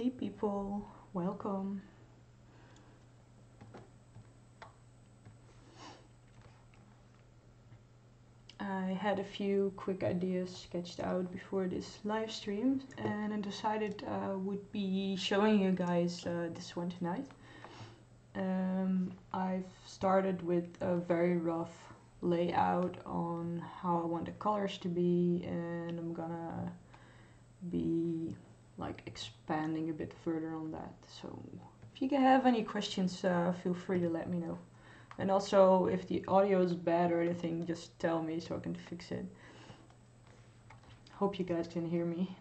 Hey people, welcome. I had a few quick ideas sketched out before this live stream and I decided I would be showing you guys this one tonight. I've started with a very rough layout on how I want the colors to be, and I'm gonna be like expanding a bit further on that. So if you have any questions, feel free to let me know. And also, if the audio is bad or anything, just tell me so I can fix it. Hope you guys can hear me.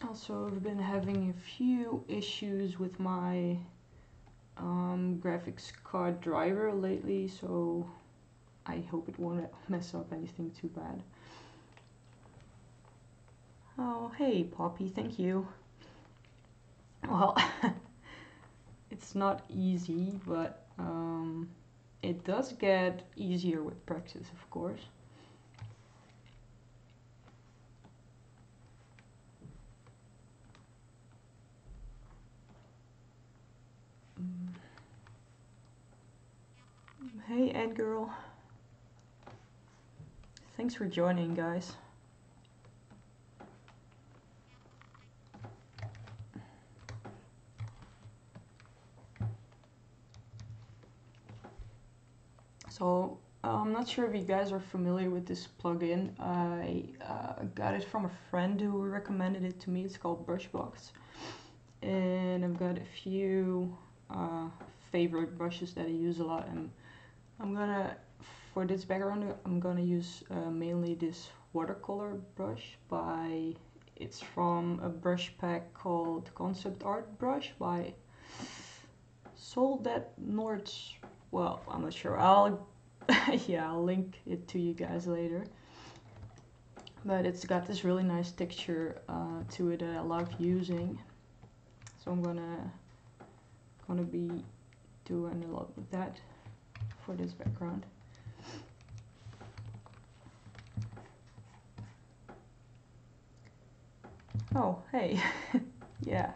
Also, I've been having a few issues with my graphics card driver lately, so I hope it won't mess up anything too bad. Oh, hey Poppy, thank you. Well, it's not easy, but it does get easier with practice, of course. Hey Ed girl. Thanks for joining, guys. So I'm not sure if you guys are familiar with this plugin. I got it from a friend who recommended it to me. It's called Brushbox, and I've got a few favorite brushes that I use a lot. And I'm gonna, for this background, I'm gonna use mainly this watercolor brush it's from a brush pack called Concept Art Brush by Sold That Nords. Well, I'm not sure. I'll link it to you guys later. But it's got this really nice texture to it that I love using. So I'm gonna be doing a lot with that for this background. Oh, hey. Yeah,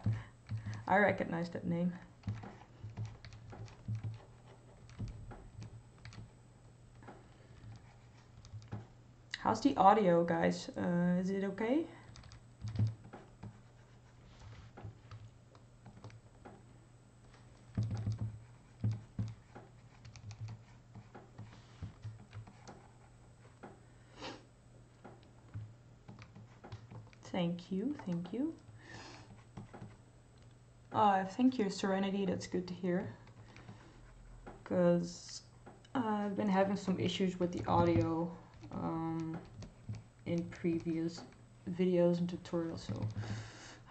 I recognize that name. How's the audio, guys? Is it okay? Thank you, thank you. Thank you, Serenity, that's good to hear. Because I've been having some issues with the audio in previous videos and tutorials, so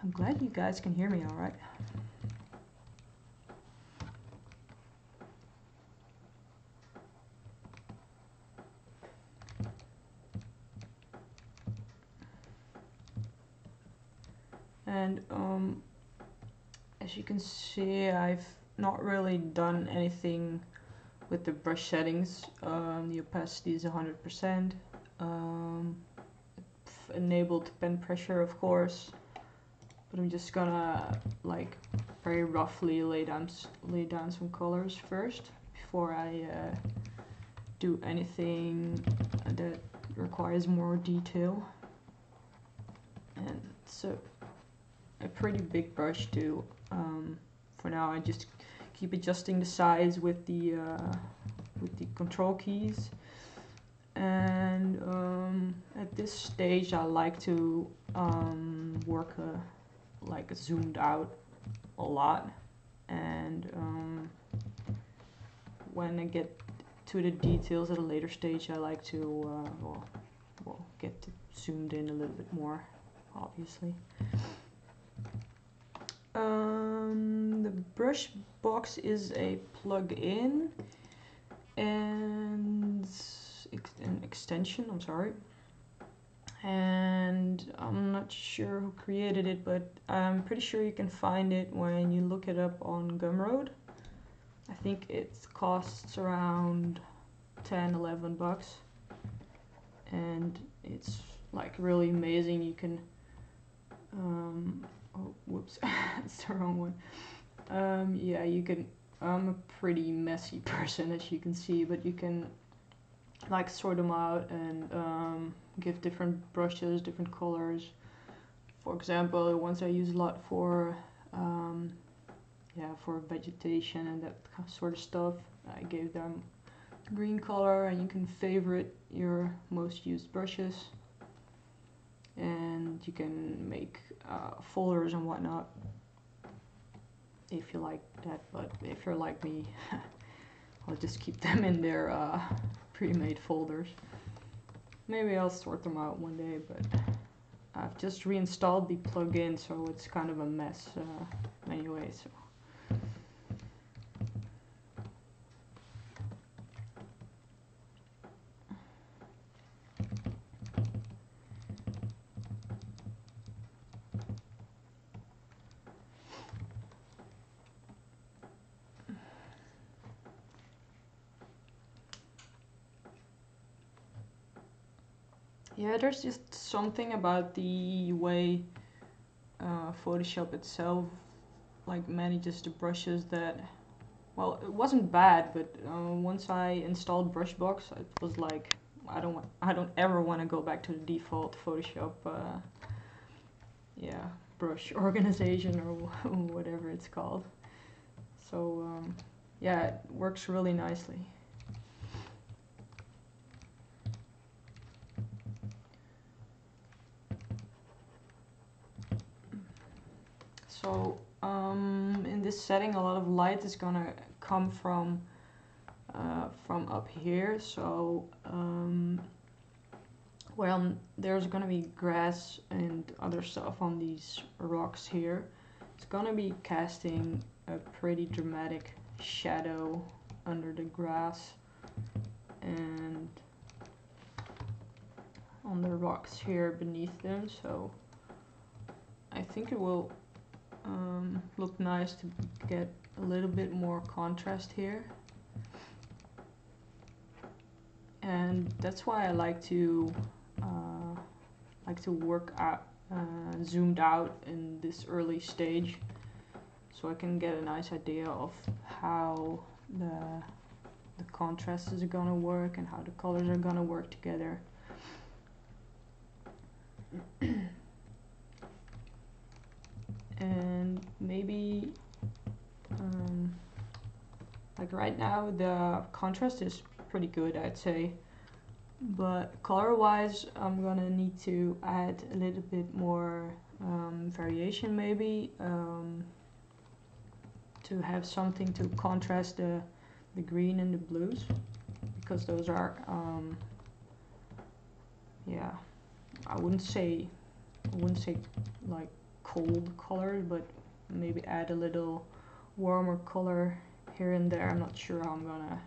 I'm glad you guys can hear me alright. And as you can see, I've not really done anything with the brush settings. The opacity is 100%. Enabled pen pressure, of course, but I'm just gonna like very roughly lay down some colors first before I do anything that requires more detail. And so a pretty big brush too. For now, I just keep adjusting the size with the control keys. And at this stage, I like to work like zoomed out a lot. And when I get to the details at a later stage, I like to get zoomed in a little bit more, obviously. The brush box is a plug-in and an extension, I'm sorry. And I'm not sure who created it, but I'm pretty sure you can find it when you look it up on Gumroad. I think it costs around 10-11 bucks, and it's like really amazing. You can oh whoops, that's the wrong one. Yeah, you can, I'm a pretty messy person, as you can see, but you can like sort them out and give different brushes different colors. For example, the ones I use a lot for yeah, for vegetation and that sort of stuff, I gave them green color, and you can favorite your most used brushes, and you can make folders and whatnot if you like that. But if you're like me, I'll just keep them in their pre-made folders. Maybe I'll sort them out one day, but I've just reinstalled the plugin, so it's kind of a mess anyway. So yeah, there's just something about the way Photoshop itself like manages the brushes that, well, it wasn't bad, but once I installed Brushbox, it was like I don't ever want to go back to the default Photoshop yeah, brush organization or whatever it's called. So yeah, it works really nicely. So in this setting, a lot of light is gonna come from up here. So well, there's gonna be grass and other stuff on these rocks here. It's gonna be casting a pretty dramatic shadow under the grass and on the rocks here beneath them. So I think it will look nice to get a little bit more contrast here, and that's why I like to work out zoomed out in this early stage, so I can get a nice idea of how the contrast is gonna work and how the colors are gonna work together. And maybe like right now the contrast is pretty good, I'd say, but color wise I'm gonna need to add a little bit more variation, maybe to have something to contrast the green and the blues, because those are yeah, I wouldn't say like cold color, but maybe add a little warmer color here and there. I'm not sure how I'm gonna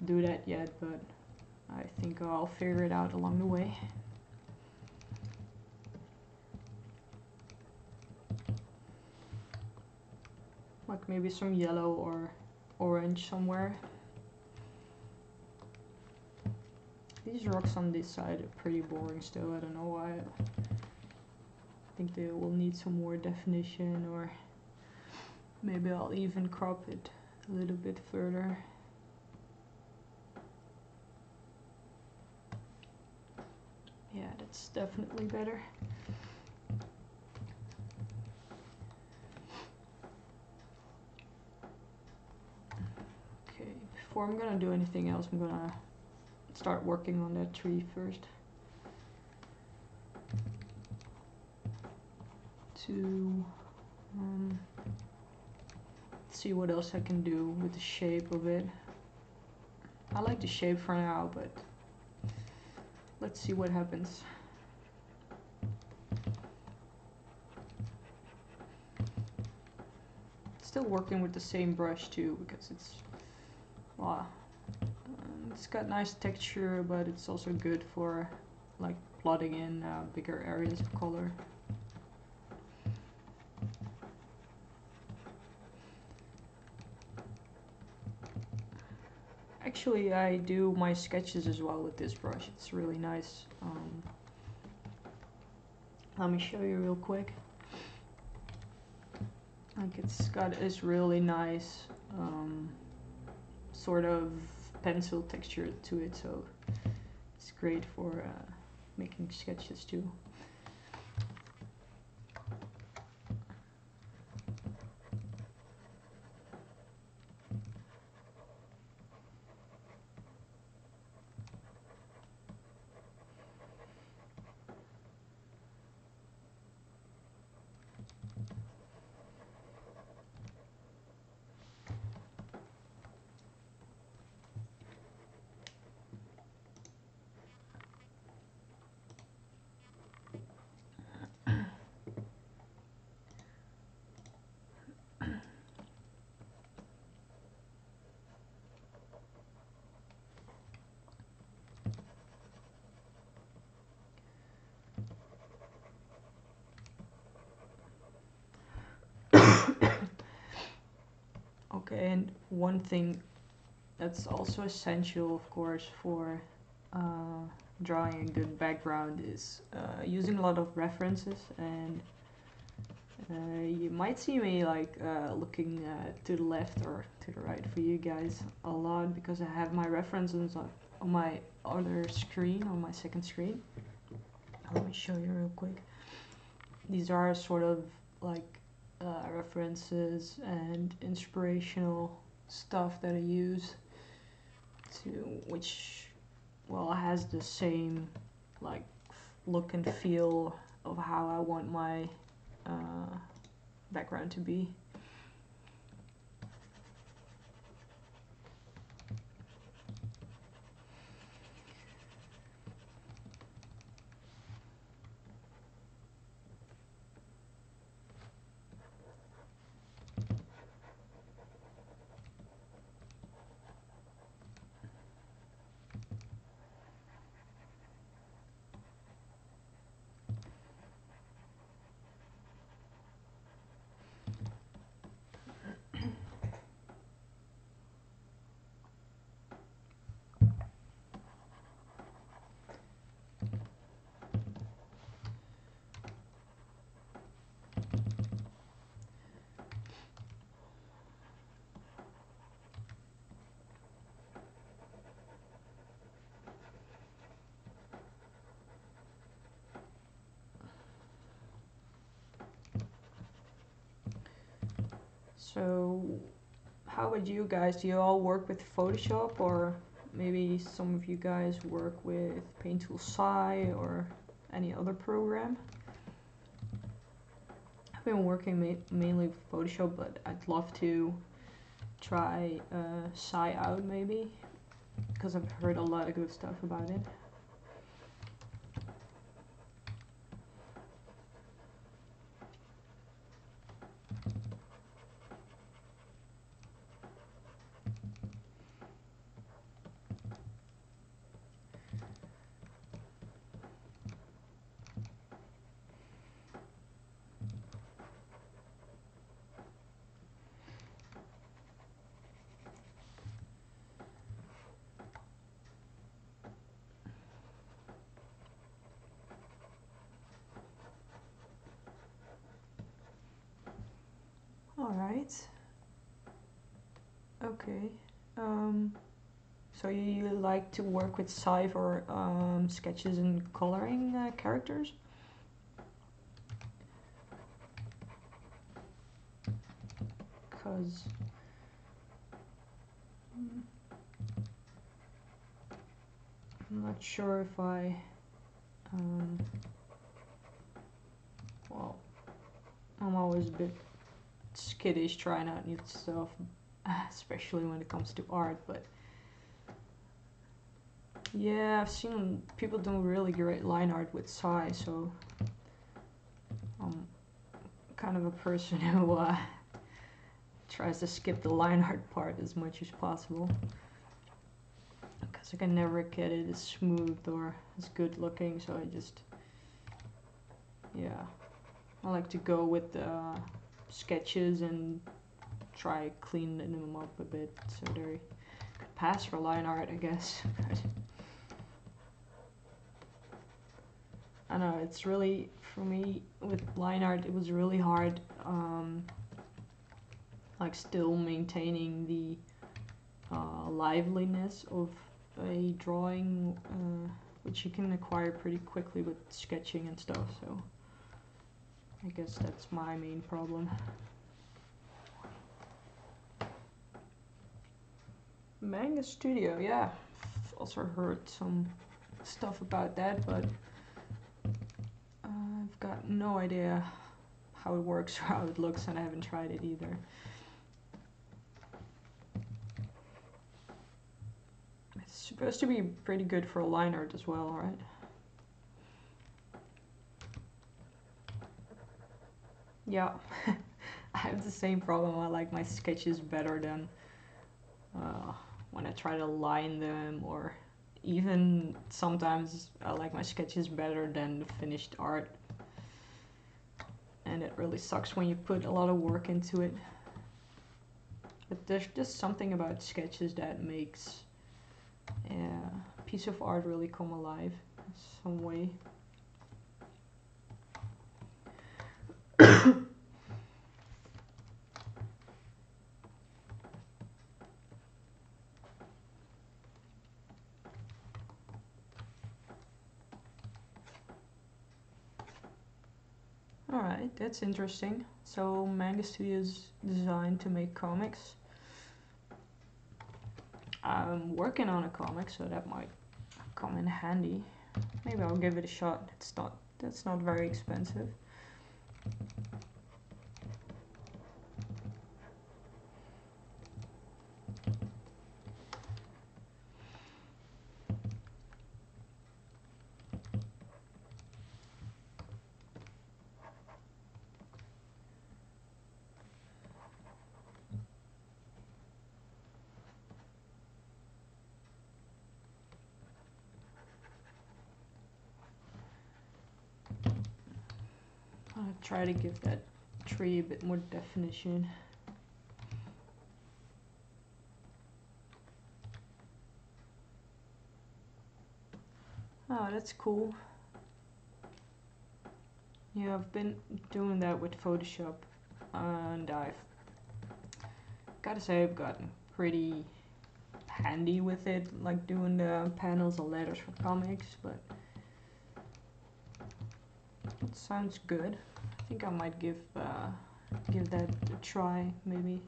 do that yet, but I think I'll figure it out along the way. Like maybe some yellow or orange somewhere. These rocks on this side are pretty boring still, I don't know why. I think they will need some more definition, or maybe I'll even crop it a little bit further. Yeah, that's definitely better. Okay, before I'm gonna do anything else, I'm gonna start working on that tree first. To see what else I can do with the shape of it. I like the shape for now, but let's see what happens. still working with the same brush too, because well, it's got nice texture, but it's also good for like plotting in bigger areas of color. Actually, I do my sketches as well with this brush. It's really nice. Let me show you real quick. Like, it's got this really nice sort of pencil texture to it, so it's great for making sketches too. Okay, and one thing that's also essential, of course, for drawing a good background is using a lot of references. And you might see me like looking to the left or to the right for you guys a lot, because I have my references on my other screen, on my second screen. Let me show you real quick. These are sort of like references and inspirational stuff that I use to, which, well, has the same like look and feel of how I want my background to be. So how about you guys? Do you all work with Photoshop, or maybe some of you guys work with Paint Tool Sai or any other program? I've been working mainly with Photoshop, but I'd love to try Sai out maybe, because I've heard a lot of good stuff about it. Alright. Okay. So you like to work with Sai for sketches and coloring characters? Because I'm not sure if I well, I'm always a bit skittish trying out new stuff, especially when it comes to art, but yeah, I've seen people doing really great line art with Sai, so I'm kind of a person who tries to skip the line art part as much as possible, because I can never get it as smooth or as good looking, so I just, yeah, I like to go with the sketches and try cleaning them up a bit so they could pass for line art, I guess. I know, it's really, for me, with line art, it was really hard, like still maintaining the liveliness of a drawing, which you can acquire pretty quickly with sketching and stuff, so I guess that's my main problem. Manga Studio, yeah, I've also heard some stuff about that, but I've got no idea how it works or how it looks, and I haven't tried it either. It's supposed to be pretty good for line art as well, right? Yeah, I have the same problem. I like my sketches better than when I try to line them, or even sometimes I like my sketches better than the finished art. And it really sucks when you put a lot of work into it. But there's just something about sketches that makes a piece of art really come alive in some way. Alright, that's interesting. So Manga Studio is designed to make comics. I'm working on a comic, so that might come in handy. Maybe I'll give it a shot. That's not very expensive. I'll try to give that tree a bit more definition. Oh, that's cool. Yeah, I've been doing that with Photoshop, and I've gotta say I've gotten pretty handy with it, like doing the panels and letters for comics, but it sounds good. I think I might give that a try, maybe.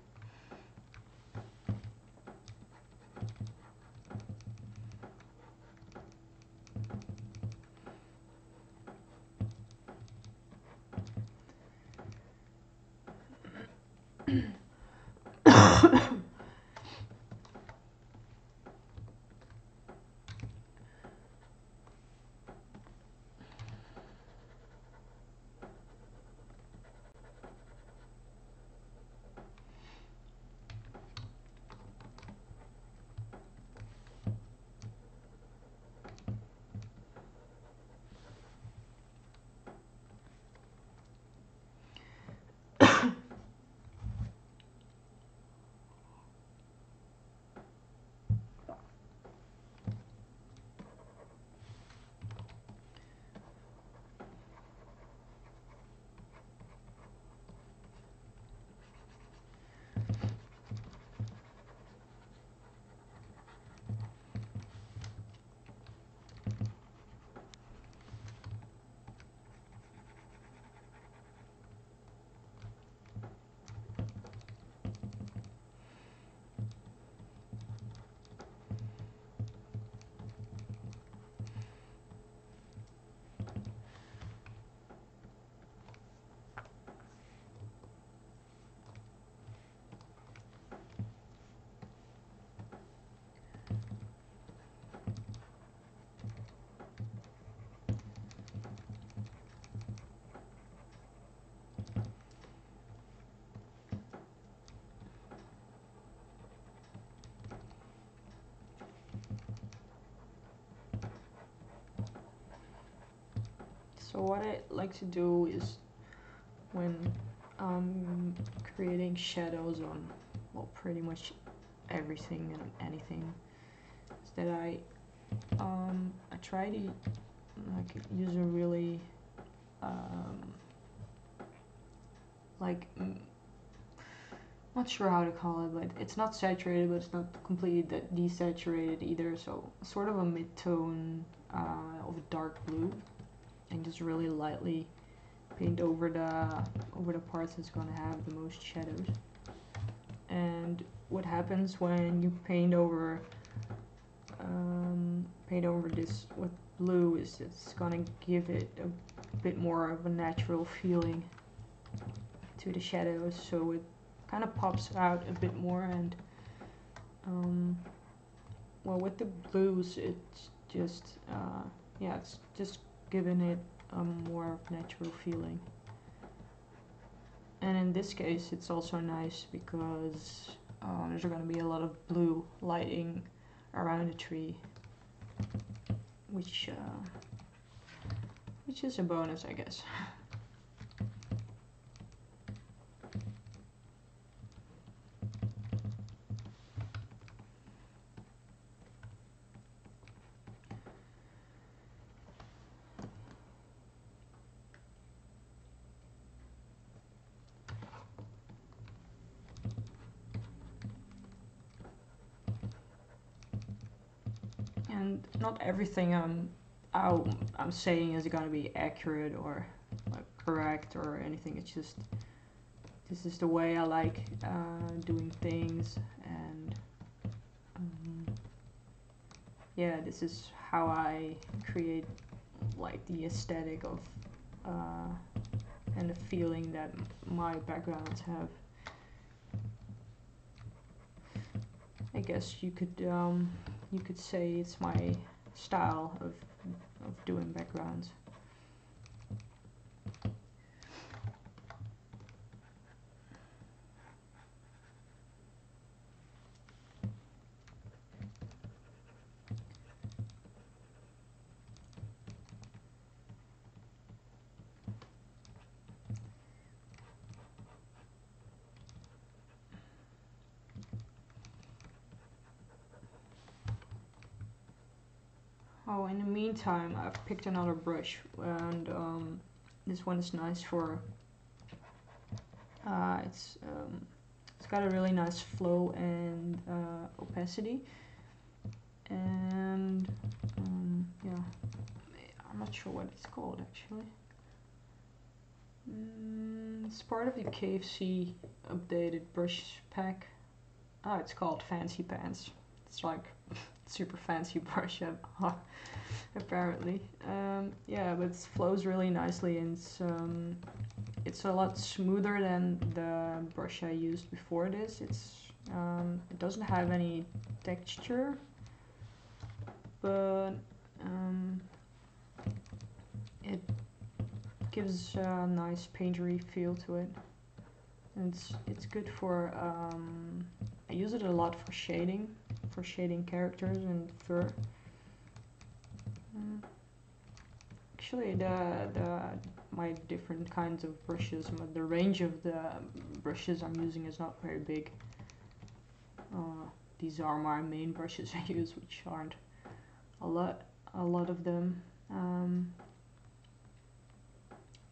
So what I like to do is when creating shadows on, well, pretty much everything and anything, is that I try to like use a really like not sure how to call it, but it's not saturated, but it's not completely desaturated either. So sort of a mid-tone of a dark blue, and just really lightly paint over the parts that's gonna have the most shadows. And what happens when you paint over this with blue is it's gonna give it a bit more of a natural feeling to the shadows, so it kind of pops out a bit more. And well, with the blues, it's just yeah, it's just giving it a more natural feeling. And in this case, it's also nice because there's going to be a lot of blue lighting around the tree, which is a bonus, I guess. And not everything I'm saying is gonna be accurate or like correct or anything. It's just this is the way I like doing things, and yeah, this is how I create like the aesthetic of and the feeling that my backgrounds have. I guess you could say it's my style of doing backgrounds. Oh, in the meantime, I've picked another brush, and this one is nice for. It's got a really nice flow and opacity, and yeah, I'm not sure what it's called actually. It's part of the KFC updated brush pack. Oh, it's called Fancy Pants. It's like super fancy brush apparently. Yeah, but it flows really nicely, and it's a lot smoother than the brush I used before this. It doesn't have any texture, but it gives a nice paintery feel to it. And it's good for I use it a lot for shading characters and fur. Actually, my different kinds of brushes, the range of the brushes I'm using is not very big. These are my main brushes I use, which aren't a lot of them.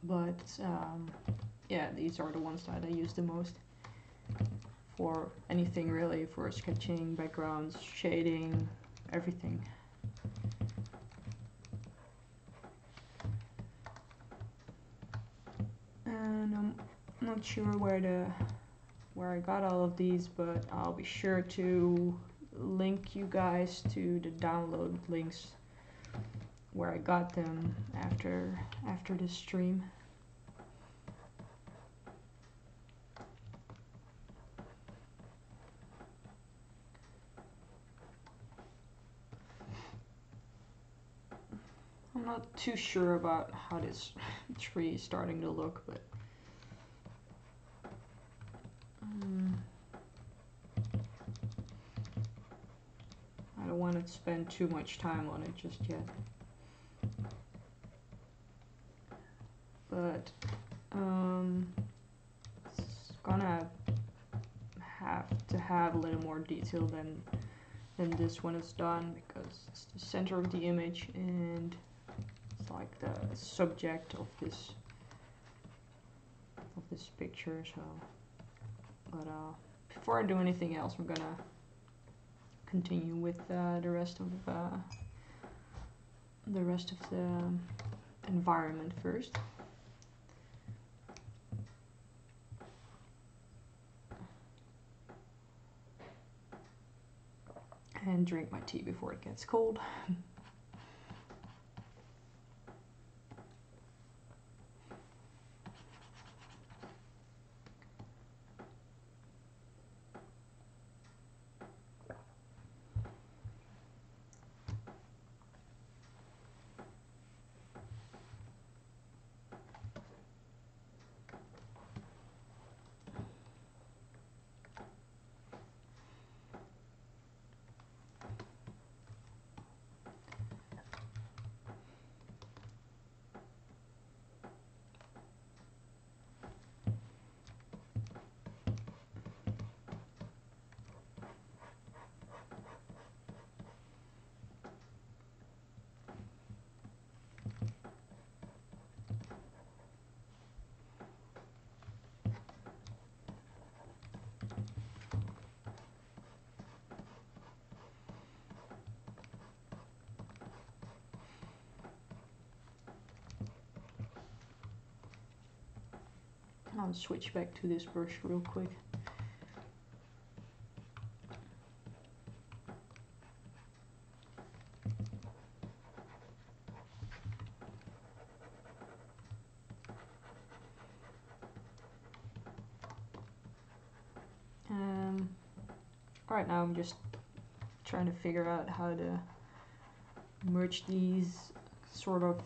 But yeah, these are the ones that I use the most for anything really, for sketching, backgrounds, shading, everything. And I'm not sure where I got all of these, but I'll be sure to link you guys to the download links where I got them after this stream. I'm not too sure about how this tree is starting to look, but I don't want to spend too much time on it just yet. but it's gonna have to have a little more detail than this one is done, because it's the center of the image and it's like the subject of this picture. So, but before I do anything else, I'm gonna continue with the rest of the environment first. And drink my tea before it gets cold. I'll switch back to this brush real quick. Right now I'm just trying to figure out how to merge these sort of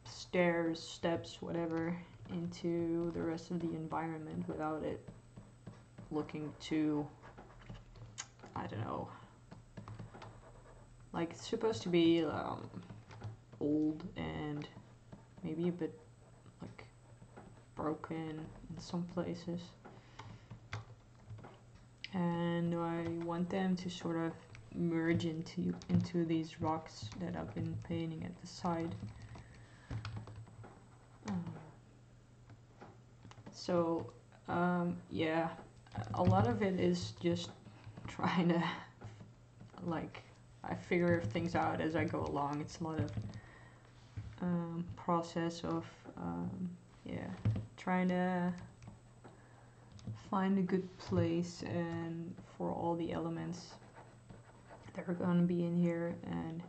stairs, steps, whatever, into the rest of the environment without it looking too, I don't know, like it's supposed to be old and maybe a bit like broken in some places, and I want them to sort of merge into these rocks that I've been painting at the side. So yeah, a lot of it is just trying to, like, I figure things out as I go along. It's a lot of process of yeah, trying to find a good place and for all the elements that are gonna be in here, and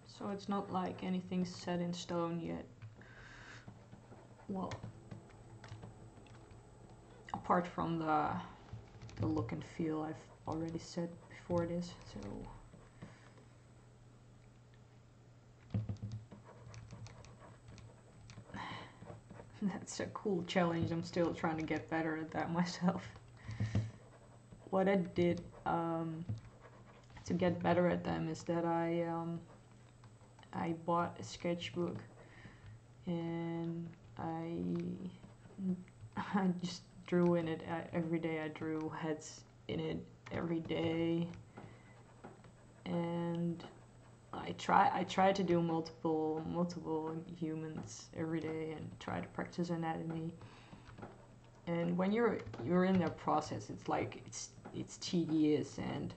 so it's not like anything's set in stone yet. Well, apart from the look and feel I've already said before this, so that's a cool challenge. I'm still trying to get better at that myself. What I did to get better at them is that I bought a sketchbook, and I just drew in it every day. I drew heads in it every day, and I try to do multiple humans every day and try to practice anatomy. And when you're in that process, it's like it's tedious, and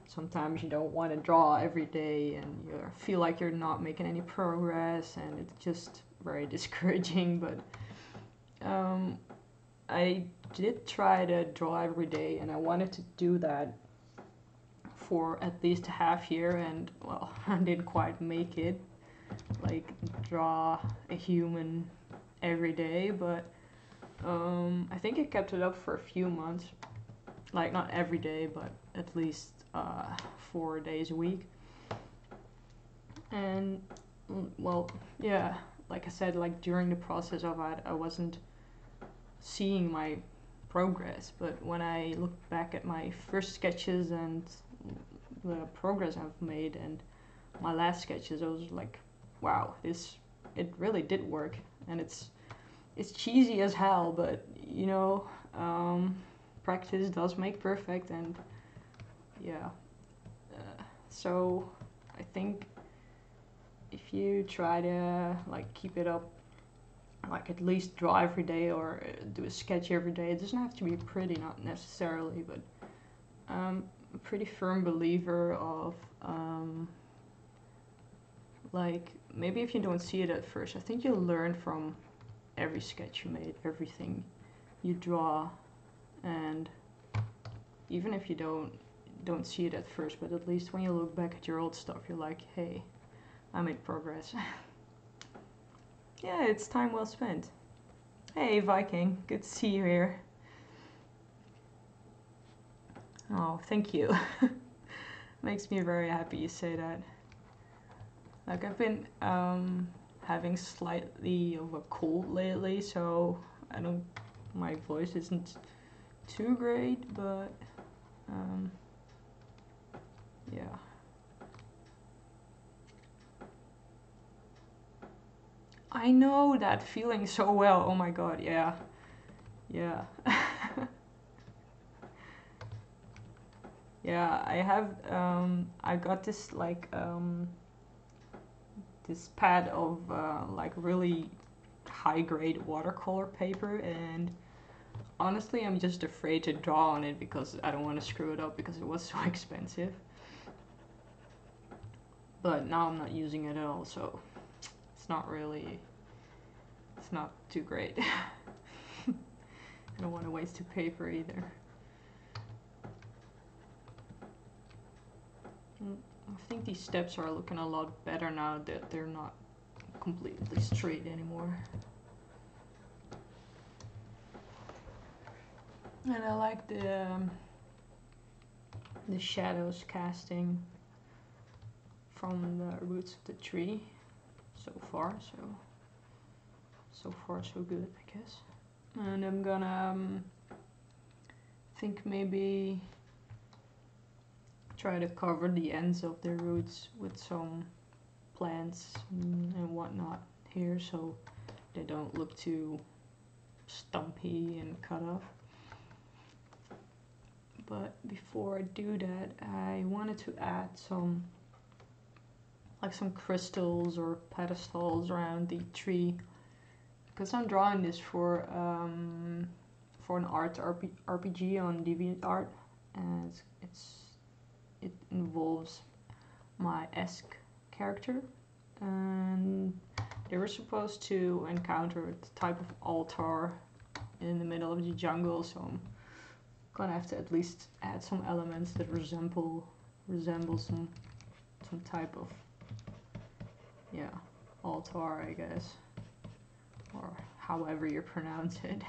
sometimes you don't want to draw every day, and you feel like you're not making any progress, and it's just very discouraging. But I did try to draw every day, and I wanted to do that for at least a half year, and well, I didn't quite make it, like draw a human every day, but I think I kept it up for a few months. like not every day, but at least 4 days a week. And well, yeah, like I said, like during the process of it, I wasn't seeing my progress, but when I look back at my first sketches and the progress I've made and my last sketches, I was like, wow, it really did work. And it's cheesy as hell, but you know, practice does make perfect. And yeah, so I think if you try to like keep it up, like at least draw every day or do a sketch every day, it doesn't have to be pretty, not necessarily, but I'm a pretty firm believer of like, maybe if you don't see it at first, I think you'll learn from every sketch you made, everything you draw. And even if you don't see it at first, but at least when you look back at your old stuff, you're like, hey, I made progress. Yeah, it's time well spent. Hey Viking, good to see you here. Oh, thank you. Makes me very happy you say that. Like, I've been having slightly of a cold lately, so my voice isn't too great, but yeah. I know that feeling so well. Oh my god, yeah. Yeah. Yeah, I got this like this pad of like really high grade watercolor paper, and honestly I'm just afraid to draw on it because I don't want to screw it up because it was so expensive. But now I'm not using it at all, so it's not too great. I don't want to waste the paper either. I think these steps are looking a lot better now that they're not completely straight anymore. And I like the shadows casting from the roots of the tree so far, so far so good, I guess. And I'm gonna think maybe try to cover the ends of the roots with some plants and whatnot here, so they don't look too stumpy and cut off. But before I do that, I wanted to add some crystals or pedestals around the tree, because I'm drawing this for an art RPG on DeviantArt, and it involves my Esk character, and they were supposed to encounter a type of altar in the middle of the jungle, so I'm gonna have to at least add some elements that resemble some type of, yeah, altar, I guess, or however you pronounce it.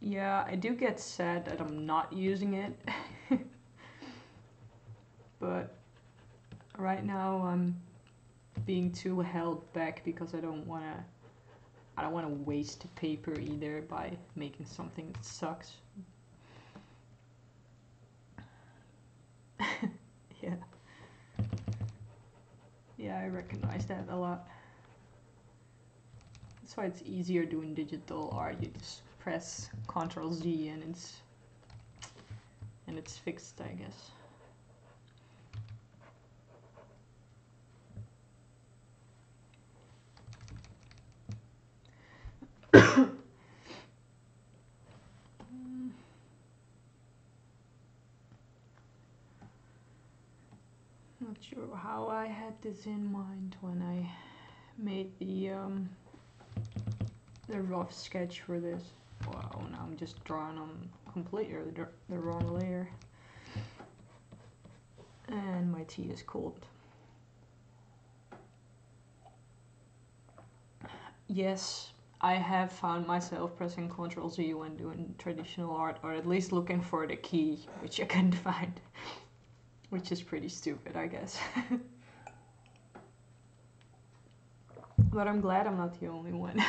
Yeah, I do get sad that I'm not using it. But right now I'm being too held back because I don't wanna waste the paper either by making something that sucks. Yeah. Yeah, I recognize that a lot. That's why it's easier doing digital art. You just press Ctrl Z and it's fixed, I guess. Not sure how I had this in mind when I made the rough sketch for this. Wow, now I'm just drawing on completely the wrong layer. And my tea is cold. yes, I have found myself pressing Ctrl Z when doing traditional art, or at least looking for the key, which I couldn't find. Which is pretty stupid, I guess. But I'm glad I'm not the only one.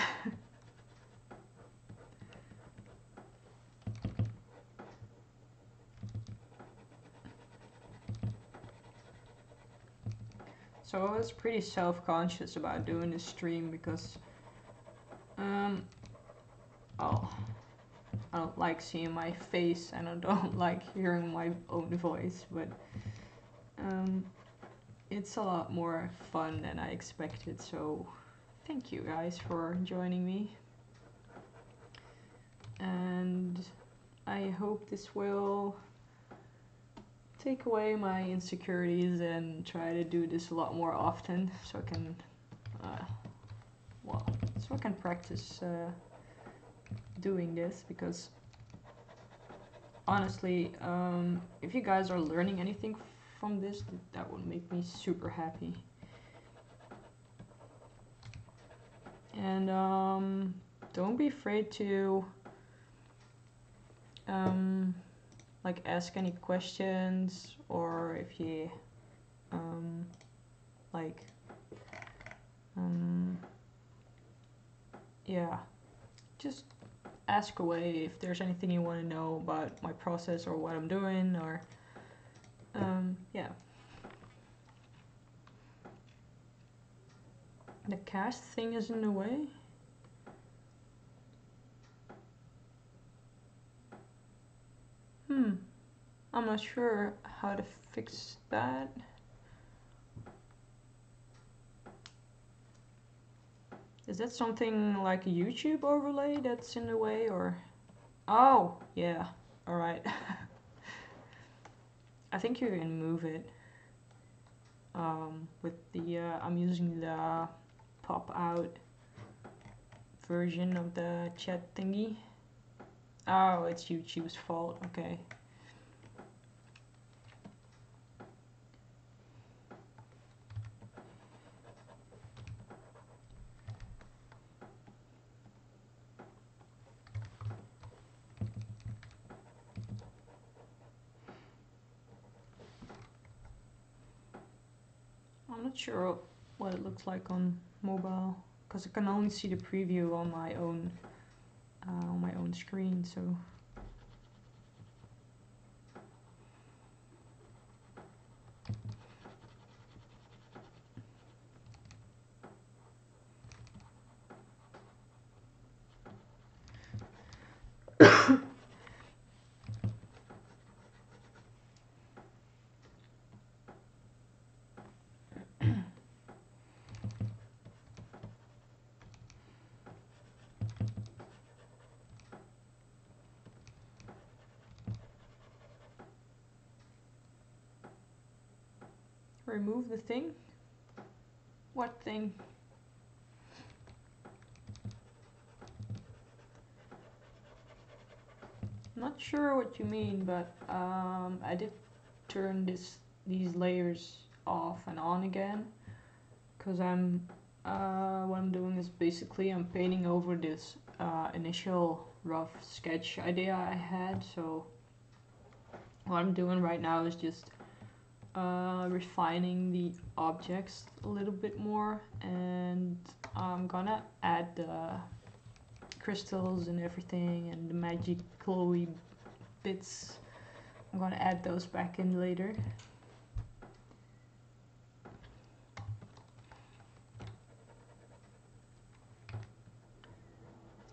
So I was pretty self-conscious about doing this stream because oh, I don't like seeing my face and I don't like hearing my own voice, but it's a lot more fun than I expected, so thank you guys for joining me. And I hope this will take away my insecurities and try to do this a lot more often so I can so I can practice doing this, because honestly, if you guys are learning anything from this, that would make me super happy. And don't be afraid to like ask any questions, or if you like yeah, just ask away if there's anything you want to know about my process or what I'm doing, or yeah. The cast thing is in the way. I'm not sure how to fix that. Is that something like a YouTube overlay that's in the way, or? Oh, yeah, alright. I think you can move it. With the, I'm using the pop out version of the chat thingy. Oh, it's YouTube's fault, okay. I'm not sure what it looks like on mobile, because I can only see the preview on my own screen, so. Remove the thing? What thing? Not sure what you mean, but I did turn these layers off and on again, because what I'm doing is basically I'm painting over this initial rough sketch idea I had. So what I'm doing right now is just refining the objects a little bit more, and I'm gonna add the crystals and everything and the magic glowy bits. I'm gonna add those back in later.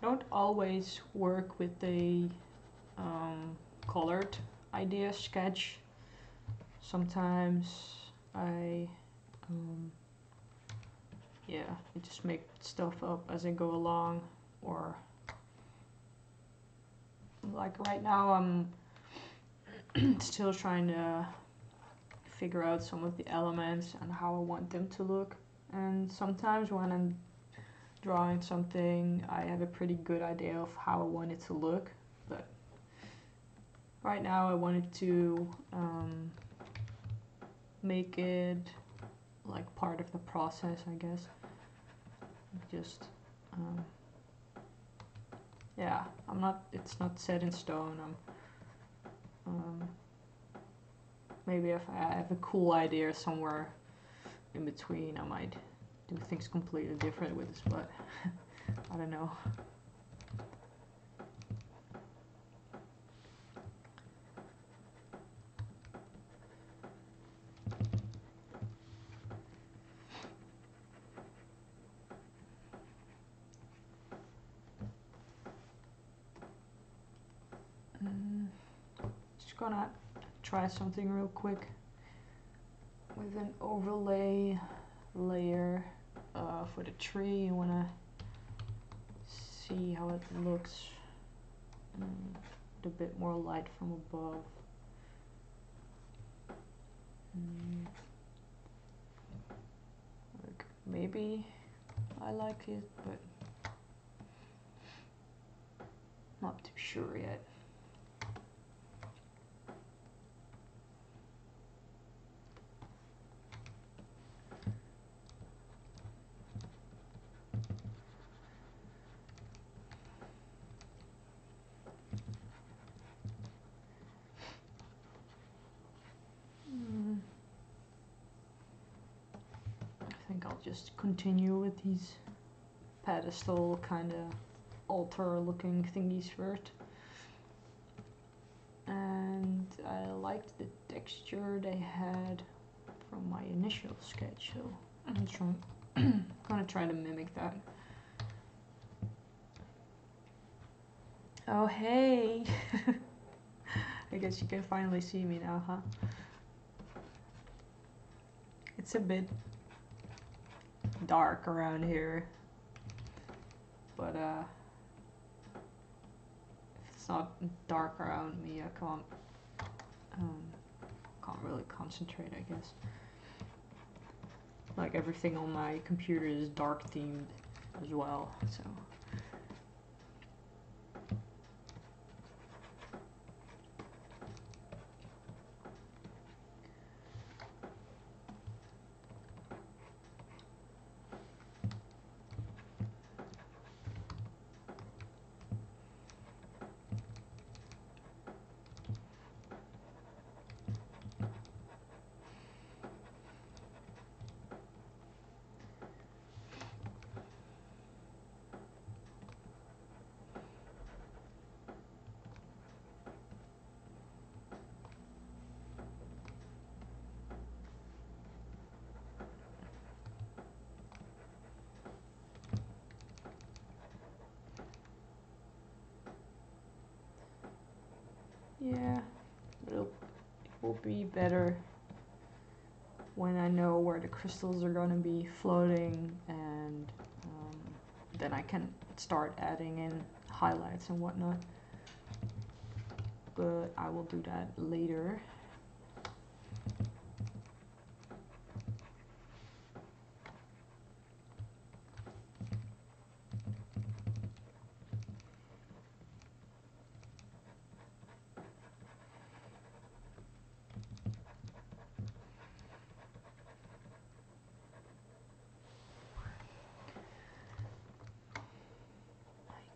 I don't always work with a colored idea sketch. Sometimes I just make stuff up as I go along, or like right now I'm still trying to figure out some of the elements and how I want them to look. And sometimes when I'm drawing something, I have a pretty good idea of how I want it to look, but right now I wanted to make it like part of the process, I guess. Just Um, yeah, it's not set in stone. Maybe if I have a cool idea somewhere in between, I might do things completely different with this, but I don't know. Just gonna try something real quick with an overlay layer for the tree. You wanna see how it looks with a bit more light from above. Like maybe I like it, but not too sure yet. I think I'll just continue with these pedestal kind of altar looking thingies first. And I liked the texture they had from my initial sketch, so I'm gonna try to mimic that. Oh hey! I guess you can finally see me now, huh? It's a bit dark around here, but if it's not dark around me, I can't really concentrate, I guess. Like everything on my computer is dark themed as well, so. Yeah, it will be better when I know where the crystals are gonna be floating, and then I can start adding in highlights and whatnot. But I will do that later.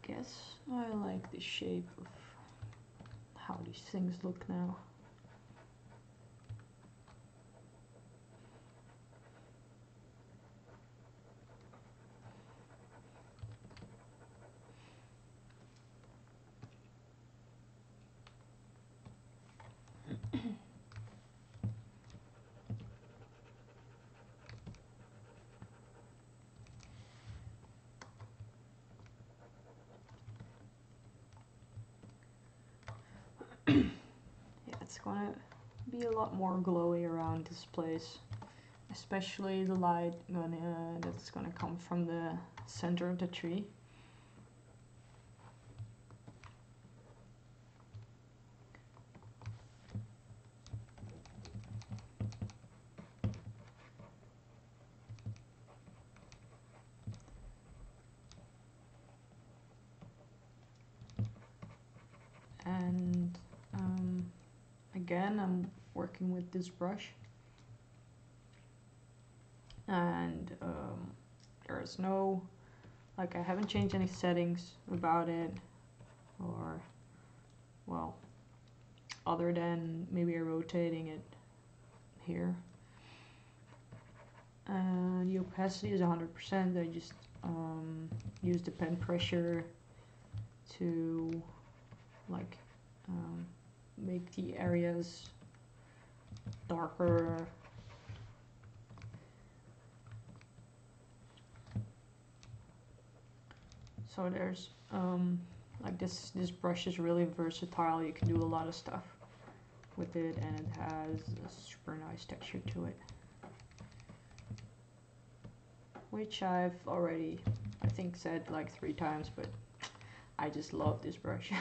I guess I like the shape of how these things look now. Yeah, it's gonna be a lot more glowy around this place, especially the light that's gonna come from the center of the tree. And again, I'm working with this brush, and there's no Like, I haven't changed any settings about it, or, well, other than maybe rotating it here. The opacity is 100%. I just use the pen pressure to like make the areas darker. So there's like this brush is really versatile. You can do a lot of stuff with it, and it has a super nice texture to it, which I've already, I think, said like 3 times, but I just love this brush.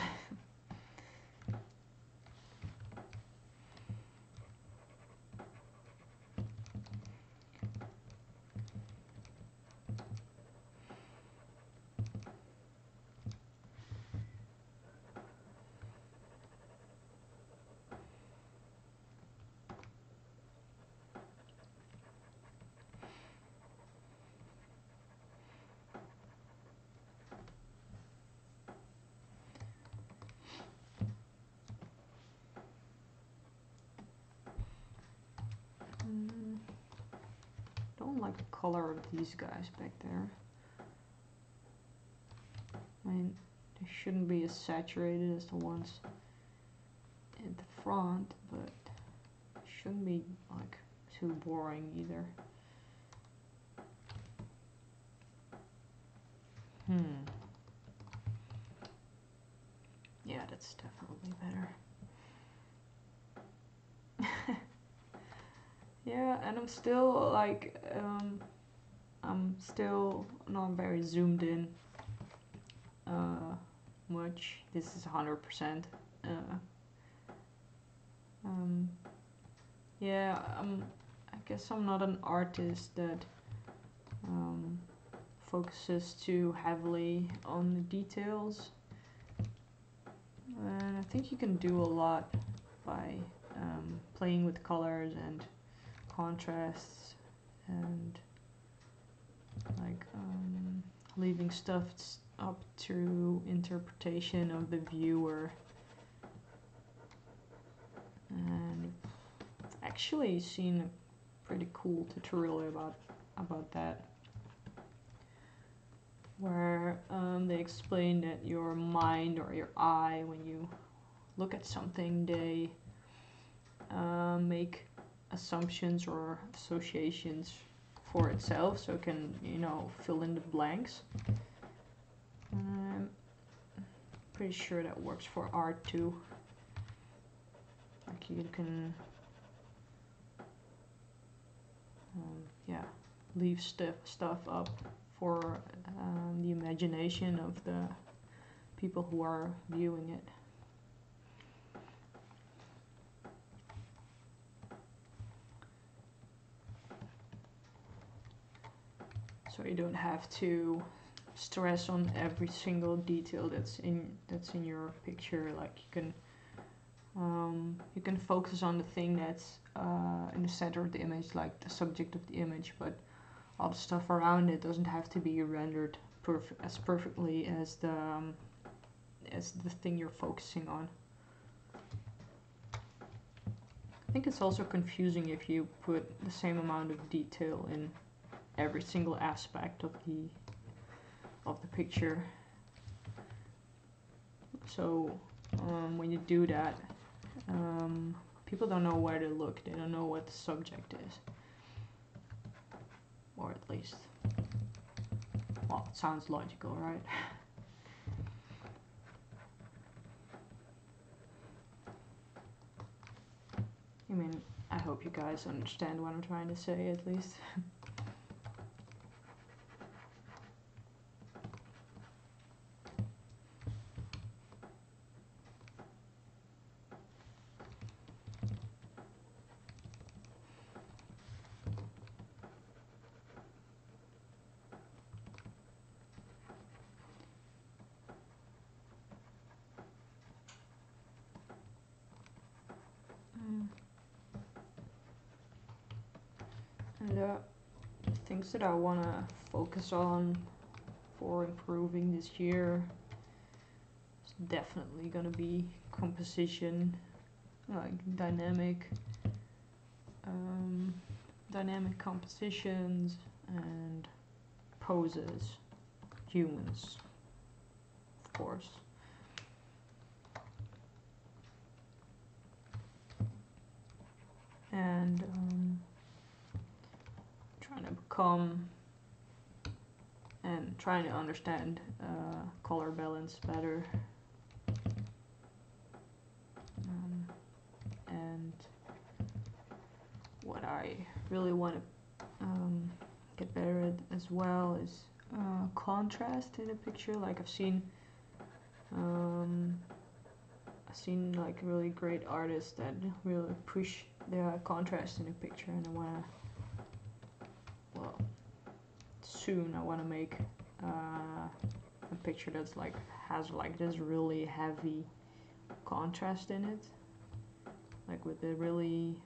Don't like the color of these guys back there. I mean, they shouldn't be as saturated as the ones at the front, but it shouldn't be like too boring either. Yeah, that's definitely better. Yeah, and I'm still like, I'm still not very zoomed in much. This is 100%. Yeah, I guess I'm not an artist that focuses too heavily on the details. And I think you can do a lot by playing with colors and contrasts, and like leaving stuff up to interpretation of the viewer. And I've actually seen a pretty cool tutorial about that, where they explain that your mind or your eye, when you look at something, they make assumptions or associations for itself, so it can, you know, fill in the blanks. I'm pretty sure that works for art too. Like, you can yeah, leave stuff up for the imagination of the people who are viewing it. So you don't have to stress on every single detail that's in your picture. Like, you can focus on the thing that's in the center of the image, like the subject of the image, but all the stuff around it doesn't have to be rendered as perfectly as the thing you're focusing on. I think it's also confusing if you put the same amount of detail in every single aspect of the picture. So when you do that, people don't know where to look. They don't know what the subject is, or at least, well, it sounds logical, right? I mean, I hope you guys understand what I'm trying to say, at least. And the things that I want to focus on for improving this year is definitely gonna be composition, like dynamic compositions and poses, humans, of course. And trying to become and trying to understand color balance better, and what I really want to get better at as well is contrast in a picture. Like I've seen like really great artists that really push the contrast in a picture, and I wanna, well, soon I wanna make a picture that's like has like this really heavy contrast in it, like with a really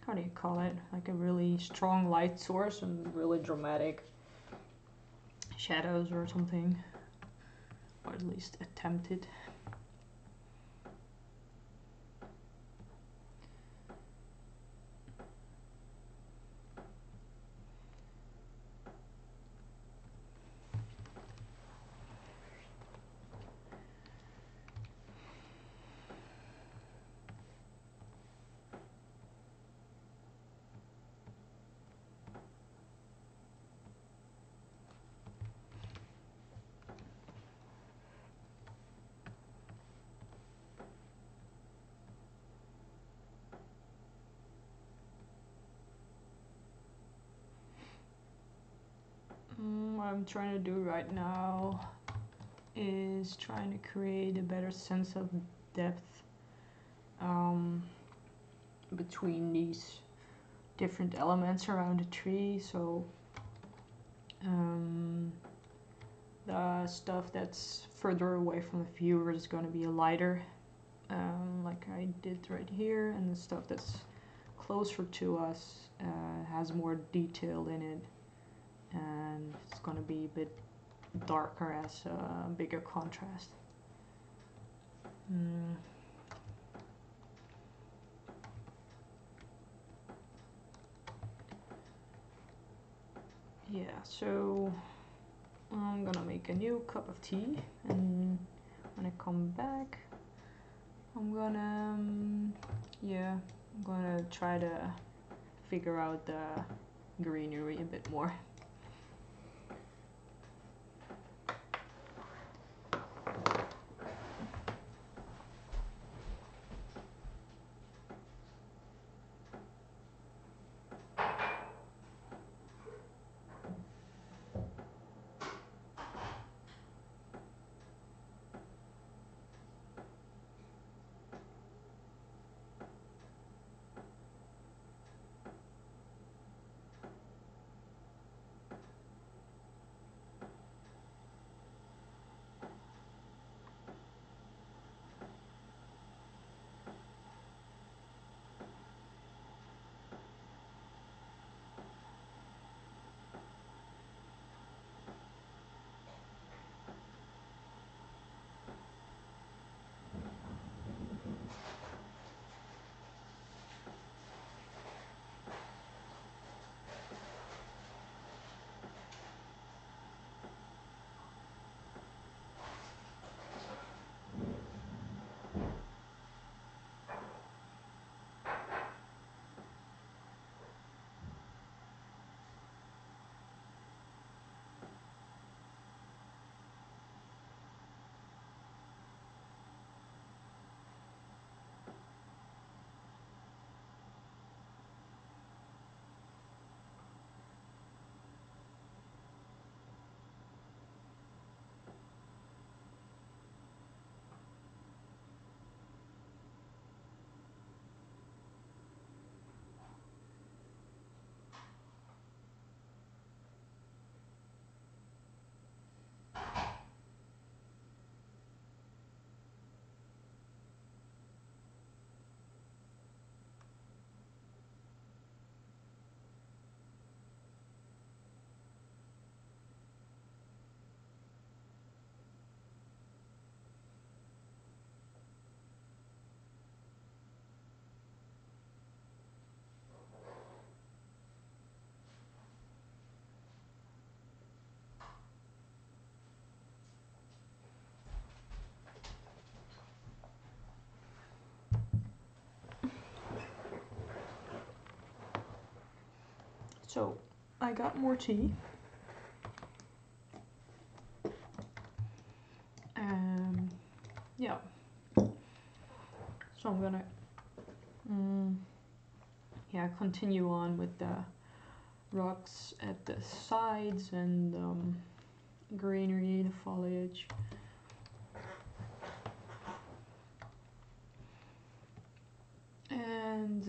how do you call it, like a really strong light source and really dramatic shadows or something, or at least attempt it. What I'm trying to do right now is trying to create a better sense of depth between these different elements around the tree. So the stuff that's further away from the viewer is going to be lighter, like I did right here, and the stuff that's closer to us has more detail in it, and it's going to be a bit darker as a bigger contrast. Yeah, so I'm gonna make a new cup of tea, and when I come back I'm gonna try to figure out the greenery a bit more. So I got more tea. Yeah. So I'm gonna continue on with the rocks at the sides and greenery, the foliage. And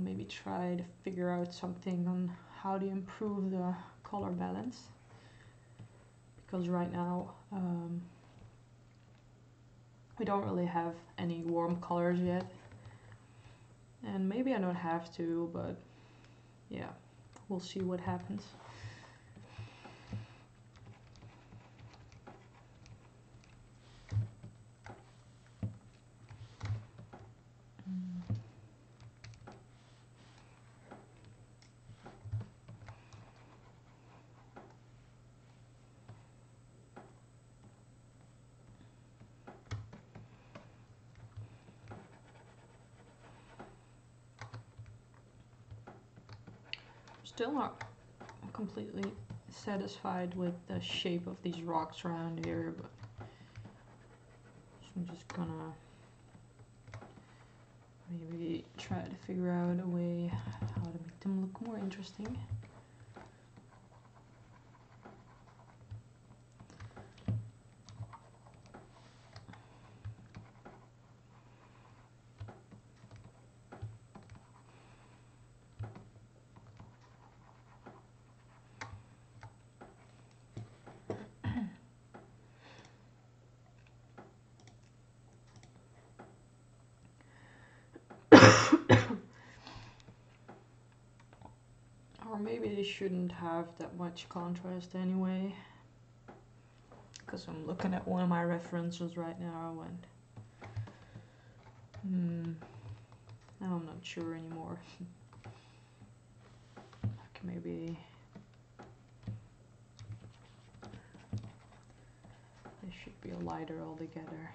maybe try to figure out something on how to improve the color balance, because right now we don't really have any warm colors yet, and maybe I don't have to, but yeah, we'll see what happens. Still not completely satisfied with the shape of these rocks around here, but so I'm just gonna maybe try to figure out a way how to make them look more interesting. Or maybe they shouldn't have that much contrast anyway, because I'm looking at one of my references right now and now I'm not sure anymore. Like maybe they should be lighter altogether.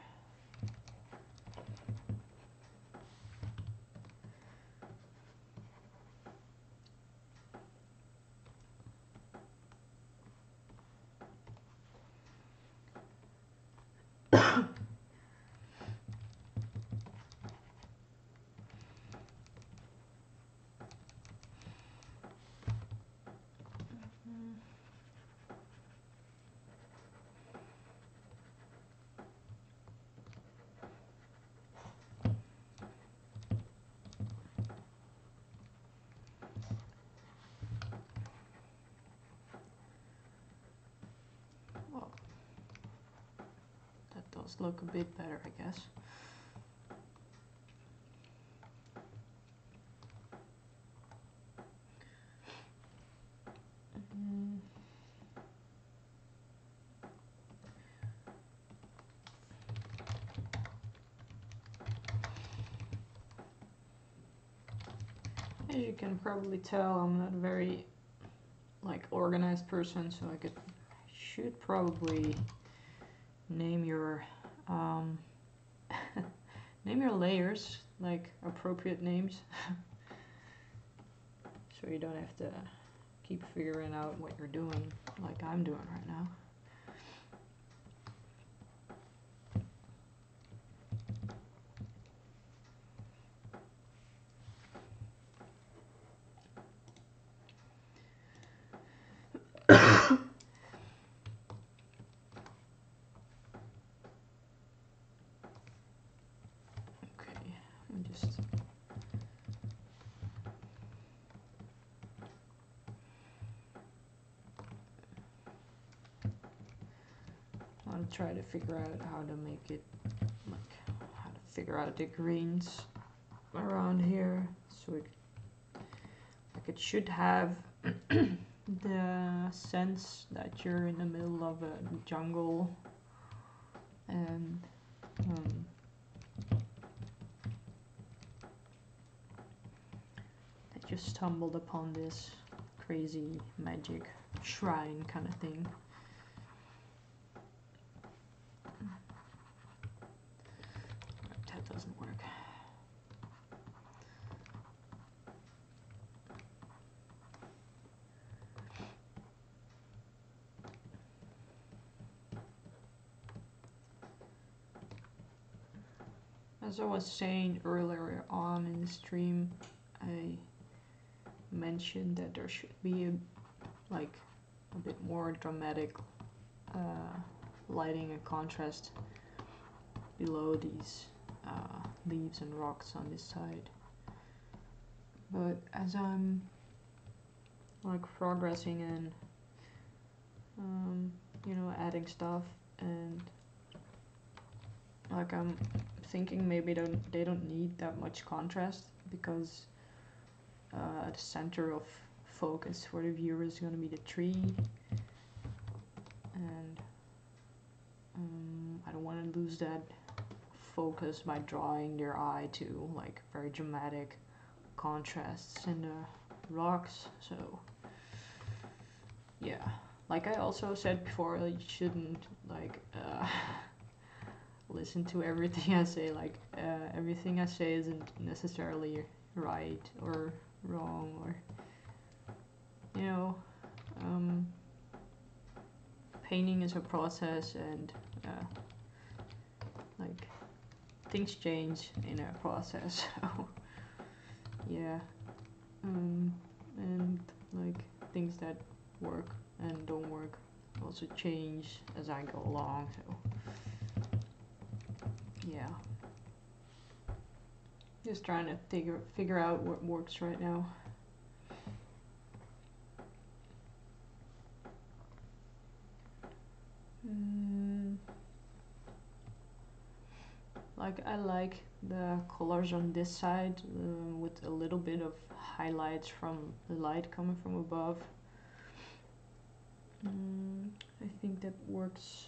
Well, that does look a bit better, I guess. As you can probably tell, I'm not a very organized person, so I should probably name your name your layers like appropriate names, so you don't have to keep figuring out what you're doing like I'm doing right now. Try to figure out how to make it, how to figure out the greens around here, so it should have the sense that you're in the middle of a jungle, and that you stumbled upon this crazy magic shrine kind of thing. That doesn't work. as I was saying earlier on in the stream, I mentioned that there should be a bit more dramatic lighting and contrast below these leaves and rocks on this side. But as I'm like progressing and you know, adding stuff, and like I'm thinking maybe they don't need that much contrast, because the center of focus for the viewer is going to be the tree, and I don't want to lose that focus by drawing their eye to like very dramatic contrasts in the rocks. So yeah, like I also said before, you shouldn't like listen to everything I say. Like everything I say isn't necessarily right or wrong, or you know, painting is a process, and like things change in a process. So yeah, and like things that work and don't work also change as I go along. So yeah, just trying to figure out what works right now. Like I like the colors on this side with a little bit of highlights from the light coming from above. I think that works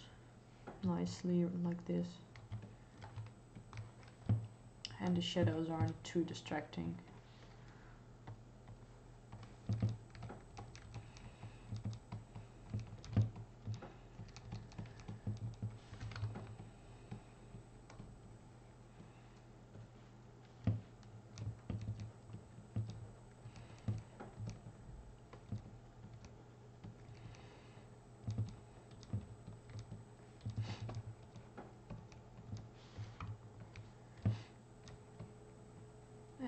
nicely like this, and the shadows aren't too distracting.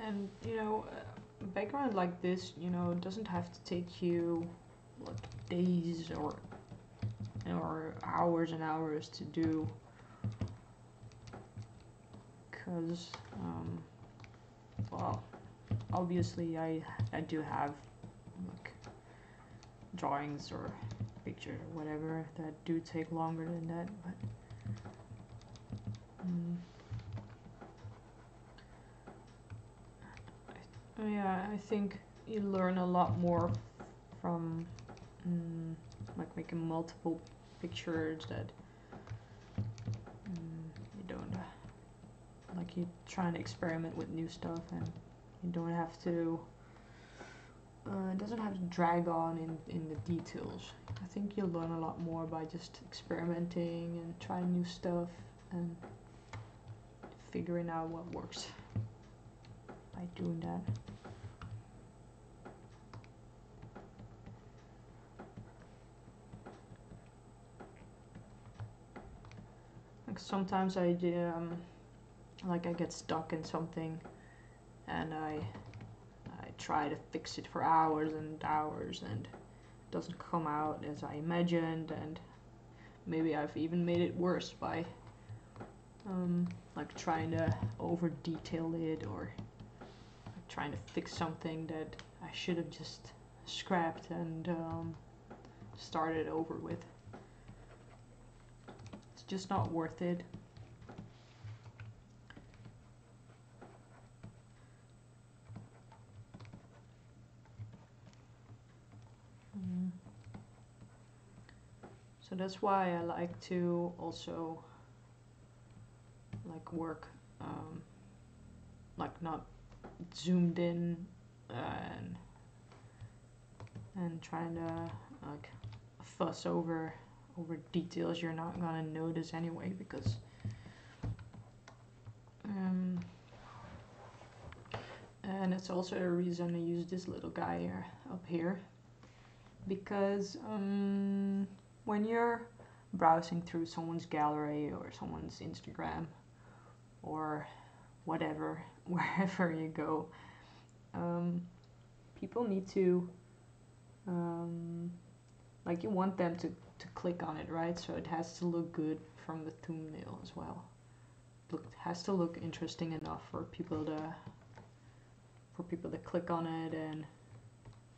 And you know, a background like this, you know, doesn't have to take you like days or hours and hours to do, because well, obviously I do have like drawings or pictures or whatever that do take longer than that, but yeah, I think you learn a lot more from like making multiple pictures that you don't like, you trying to experiment with new stuff, and you don't have to it doesn't have to drag on in the details. I think you'll learn a lot more by just experimenting and trying new stuff and figuring out what works by doing that. Like sometimes I like I get stuck in something, and I try to fix it for hours and hours, and it doesn't come out as I imagined, and maybe I've even made it worse by like trying to over detail it, or trying to fix something that I should have just scrapped and started over with. It's just not worth it. So that's why I like to also like work like not zoomed in and trying to like fuss over details you're not gonna notice anyway, because and it's also a reason I use this little guy up here, because when you're browsing through someone's gallery or someone's Instagram or whatever, wherever you go. People need to, like, you want them to click on it, right? So it has to look good from the thumbnail as well. It has to look interesting enough for people to click on it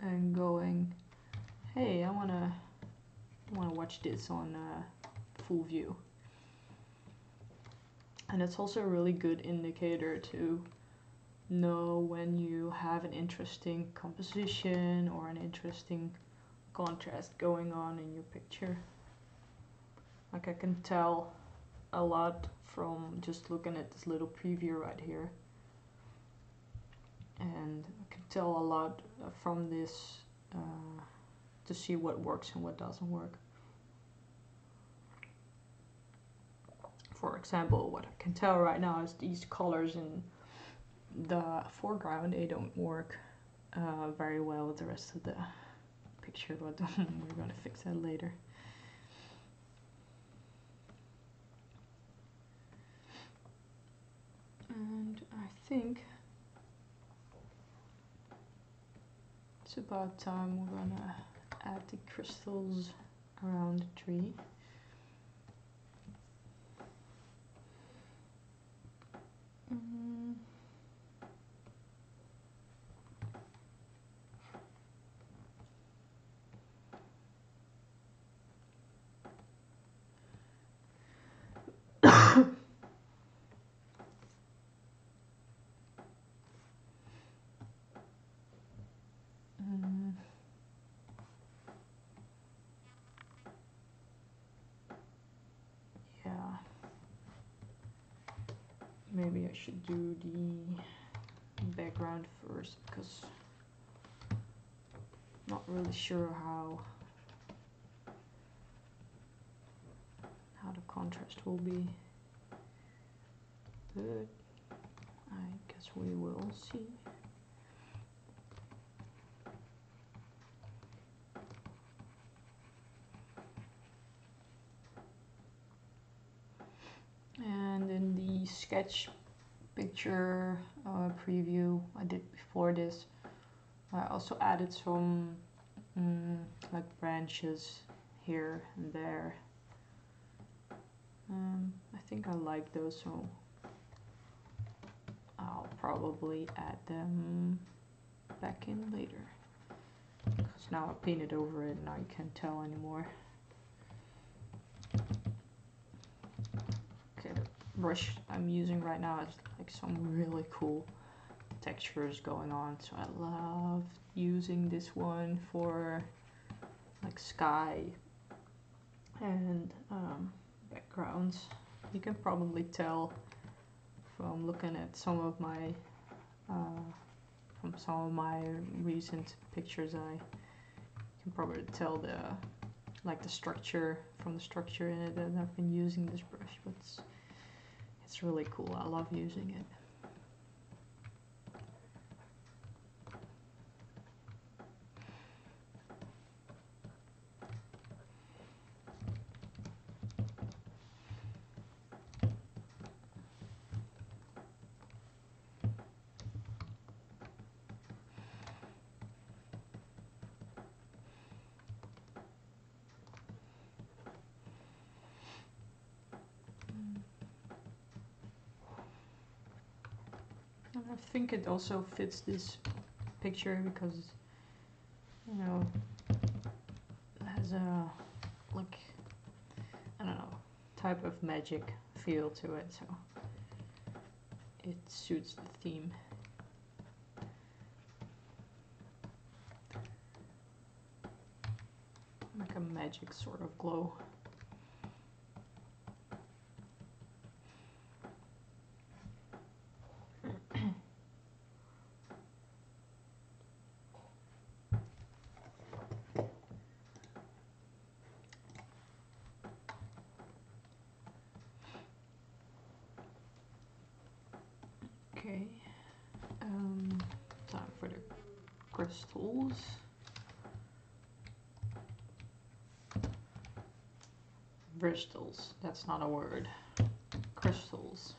and going, hey, I wanna watch this on full view. And it's also a really good indicator to know when you have an interesting composition or an interesting contrast going on in your picture. Like, I can tell a lot from just looking at this little preview right here, and I can tell a lot from this to see what works and what doesn't work. For example, what I can tell right now is these colors in the foreground, they don't work very well with the rest of the picture, but we're gonna fix that later. And I think it's about time we're gonna add the crystals around the tree. Yeah, maybe I should do the background first, because I'm not really sure how the contrast will be, but I guess we will see. And in the sketch picture preview I did before this, I also added some like branches here and there. I think I like those, so I'll probably add them back in later, because now I painted over it and I can't tell anymore. Okay, the brush I'm using right now is like some really cool textures going on, so I love using this one for like sky and backgrounds. You can probably tell from looking at some of my recent pictures. I can probably tell the structure from the structure in it, and I've been using this brush, but it's really cool. I love using it. I think it also fits this picture because, you know, it has a, like, I don't know, type of magic feel to it, so it suits the theme. Like a magic sort of glow. Okay, time for the crystals. Bristles, that's not a word. Crystals.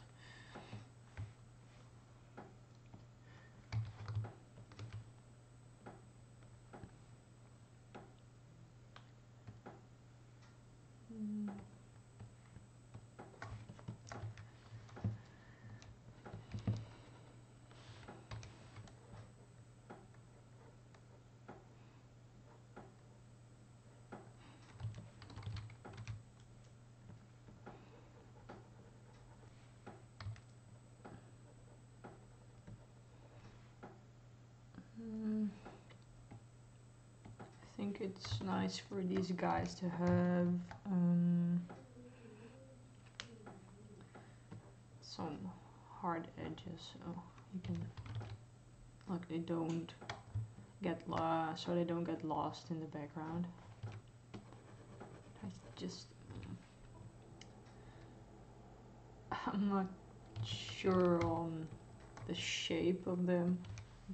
think it's nice for these guys to have some hard edges, so you can, like, they don't get lost, so they don't get lost in the background. I just I'm not sure on the shape of them,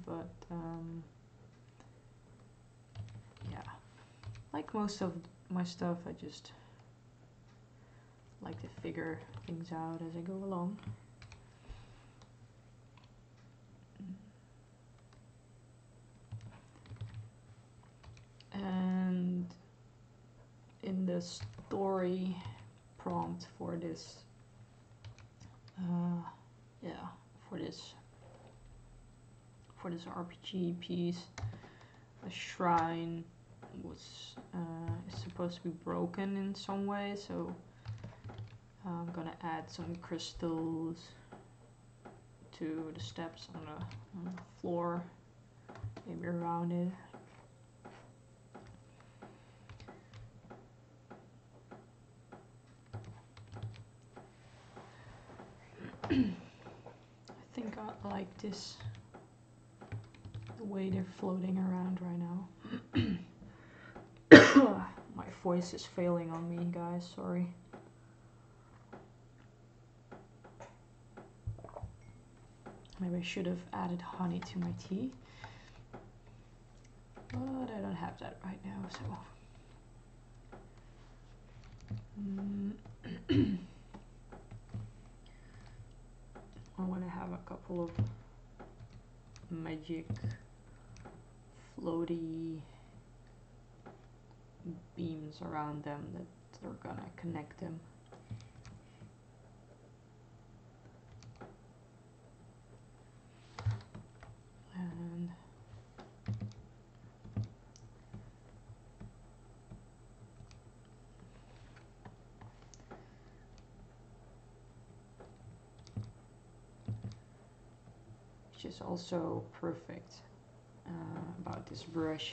but yeah, like most of my stuff, I just like to figure things out as I go along. And in the story prompt for this for this RPG piece, a shrine was is supposed to be broken in some way, so I'm gonna add some crystals to the steps on the floor, maybe around it. I think I like this, the way they're floating around right now. My voice is failing on me, guys, sorry. Maybe I should have added honey to my tea, but I don't have that right now, so I want to have a couple of magic floaty beams around them that are gonna connect them. And which is also perfect about this brush.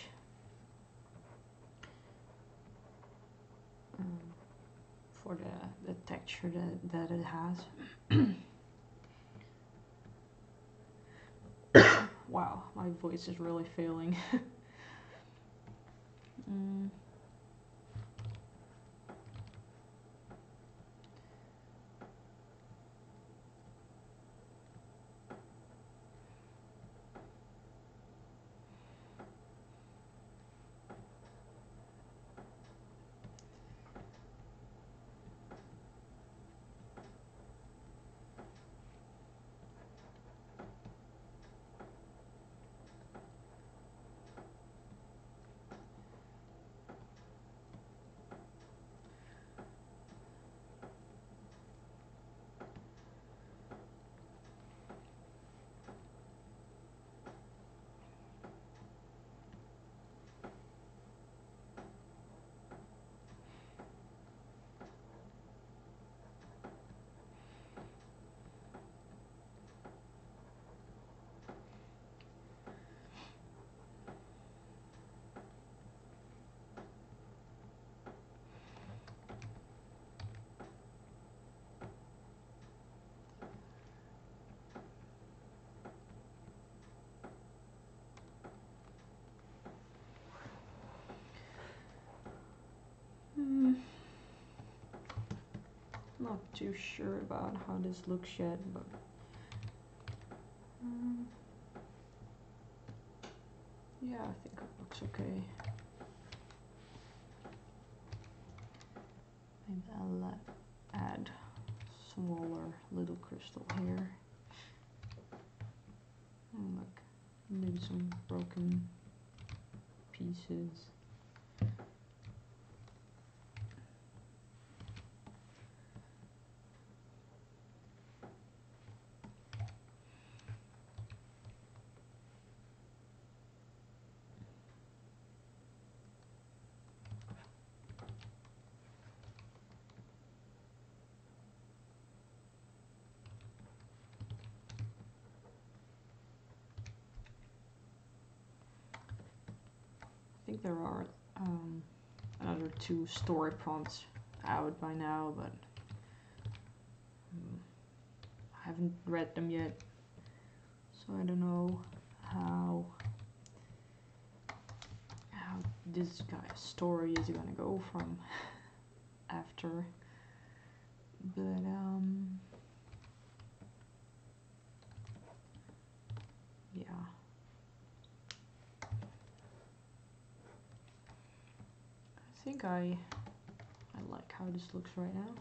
For the texture that it has. Wow, my voice is really failing. Not too sure about how this looks yet, but yeah, I think it looks okay. Maybe I'll add smaller little crystal here. Like maybe some broken pieces. I think there are another 2 story prompts out by now, but I haven't read them yet, so I don't know how this guy's story is gonna go from after, but yeah. I think I like how this looks right now.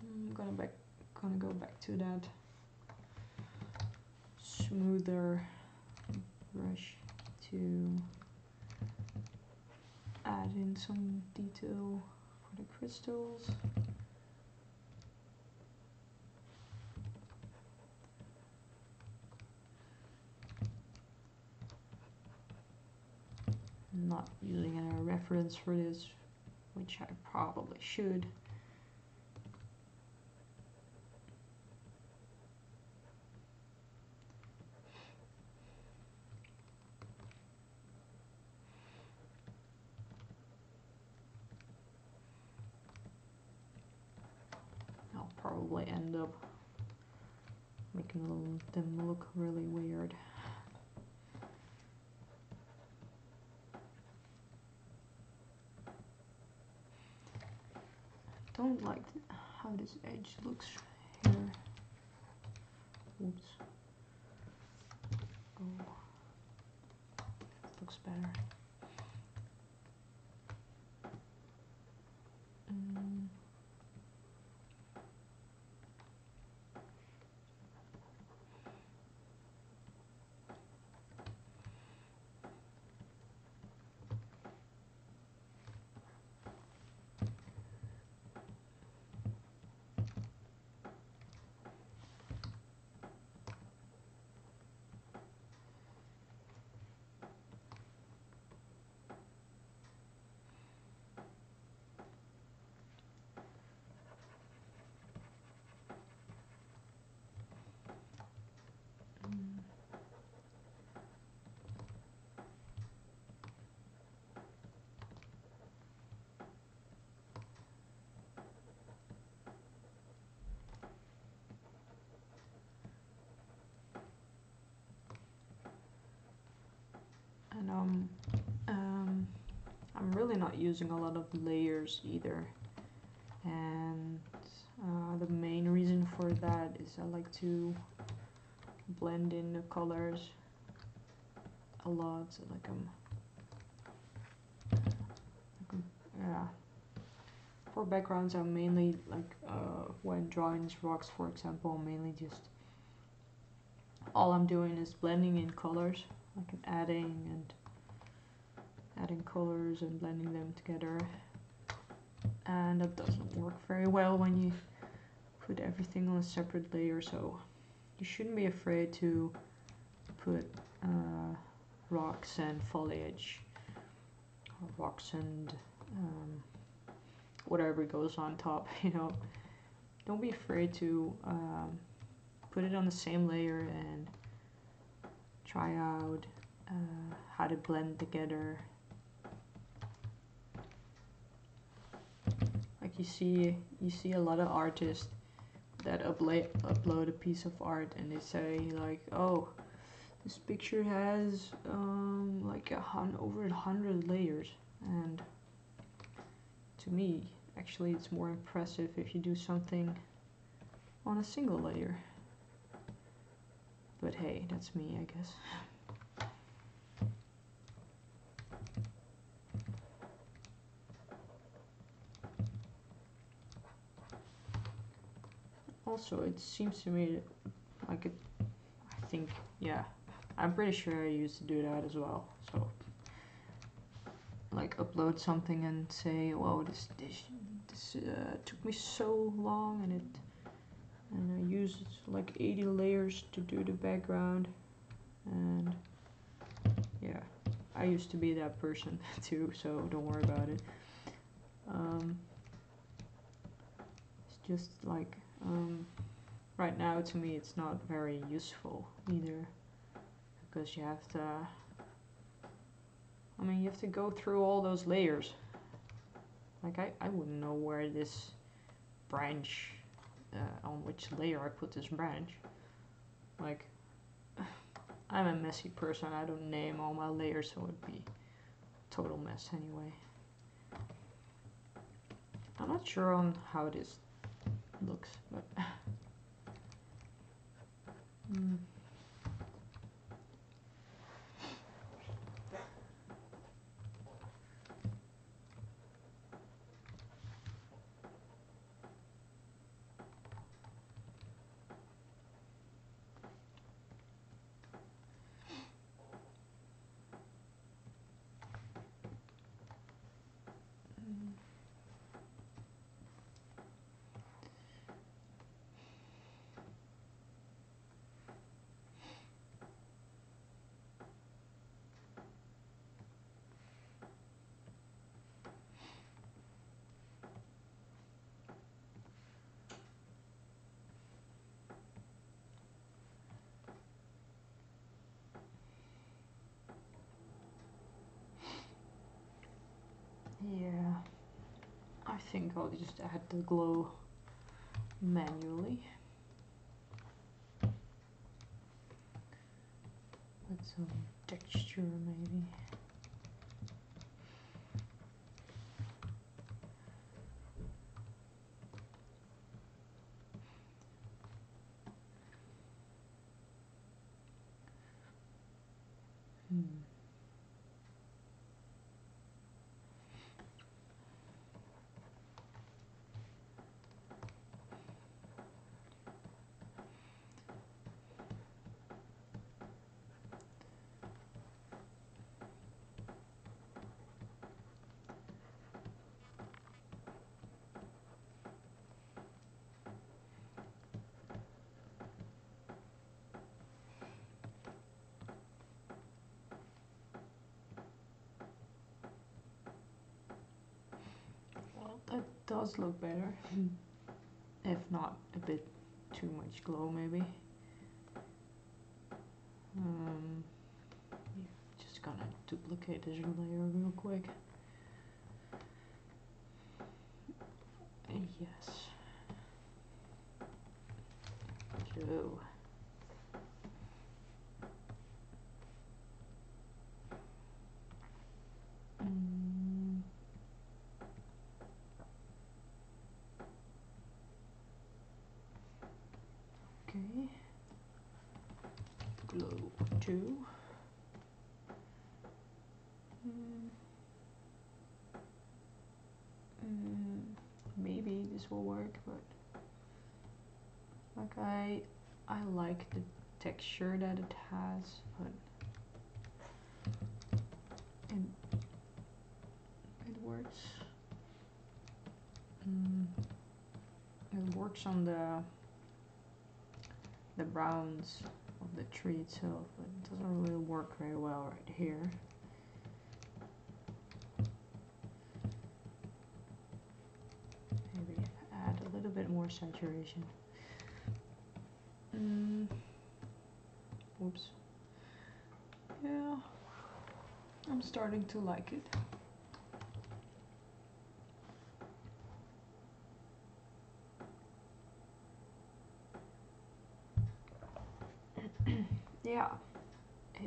I'm gonna go back to that smoother brush to add in some detail for the crystals. I'm not using any reference for this, which I probably should. I'll probably end up making them look really weird. Don't like how this edge looks here. Oops. Oh, looks better. And I'm really not using a lot of layers either, and the main reason for that is I like to blend in the colors a lot, so yeah. For backgrounds, I'm mainly like when drawing these rocks, for example, I'm mainly just all I'm doing is blending in colors, like adding colors and blending them together, and that doesn't work very well when you put everything on a separate layer. So you shouldn't be afraid to put rocks and foliage, or rocks and whatever goes on top, you know. Don't be afraid to put it on the same layer and try out how to blend together. Like you see a lot of artists that upload a piece of art and they say like, oh, this picture has like over 100 layers, and to me actually it's more impressive if you do something on a single layer. But hey, that's me, I guess. Also, it seems to me like I think, yeah, I'm pretty sure I used to do that as well. So, like, upload something and say, "Whoa, this took me so long, and I used like 80 layers to do the background," and yeah, I used to be that person too. So don't worry about it. It's just like right now to me it's not very useful either, because you have to, I mean, you have to go through all those layers. Like I wouldn't know where this branch, on which layer I put this branch. Like, I'm a messy person, I don't name all my layers, so it'd be a total mess anyway. I'm not sure on how this looks, but yeah, I think I'll just add the glow manually. With some texture maybe. That does look better, if not a bit too much glow maybe. Just gonna duplicate this layer real quick. Yes. Joe. Okay. Glow 2. Maybe this will work, but like I like the texture that it has, but it works. It works on the browns of the tree itself, but it doesn't really work very well right here. Maybe add a little bit more saturation. Oops. Yeah, I'm starting to like it.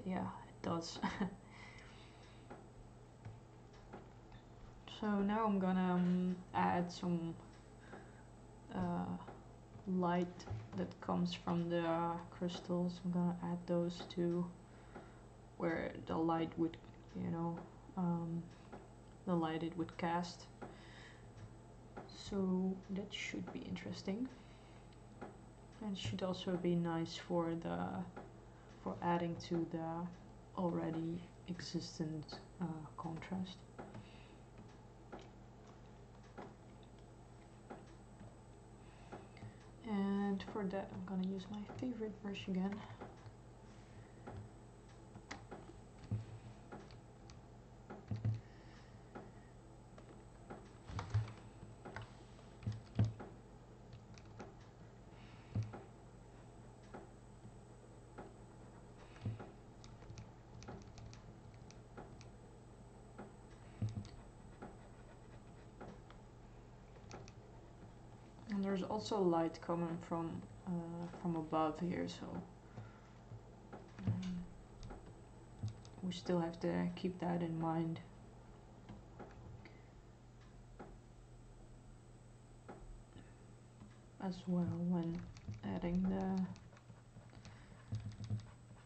Yeah, it does. So now I'm gonna add some light that comes from the crystals. I'm gonna add those to where the light would, you know, the light it would cast. So that should be interesting, and should also be nice for adding to the already existent contrast. And for that I'm gonna use my favorite brush again. there's also light coming from above here, so we still have to keep that in mind. As well when adding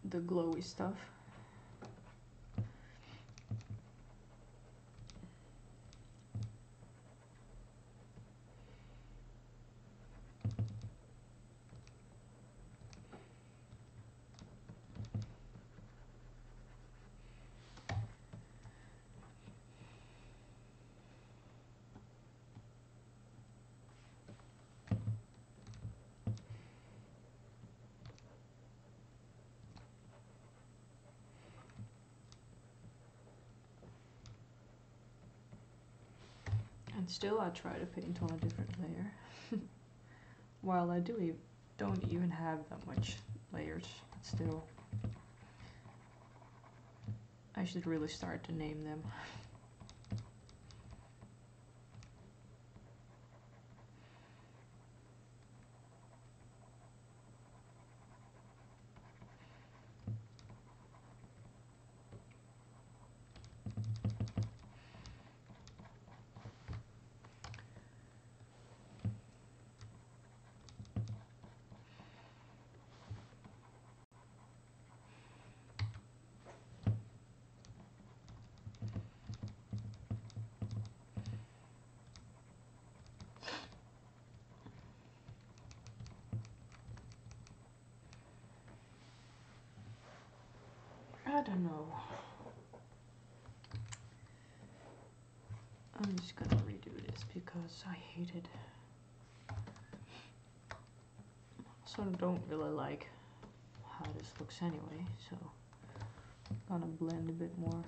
the glowy stuff. And still I try to paint on a different layer. While I don't even have that much layers, but still. I should really start to name them. I don't know. I'm just gonna redo this because I hate it. So I don't really like how this looks anyway, so I'm gonna blend a bit more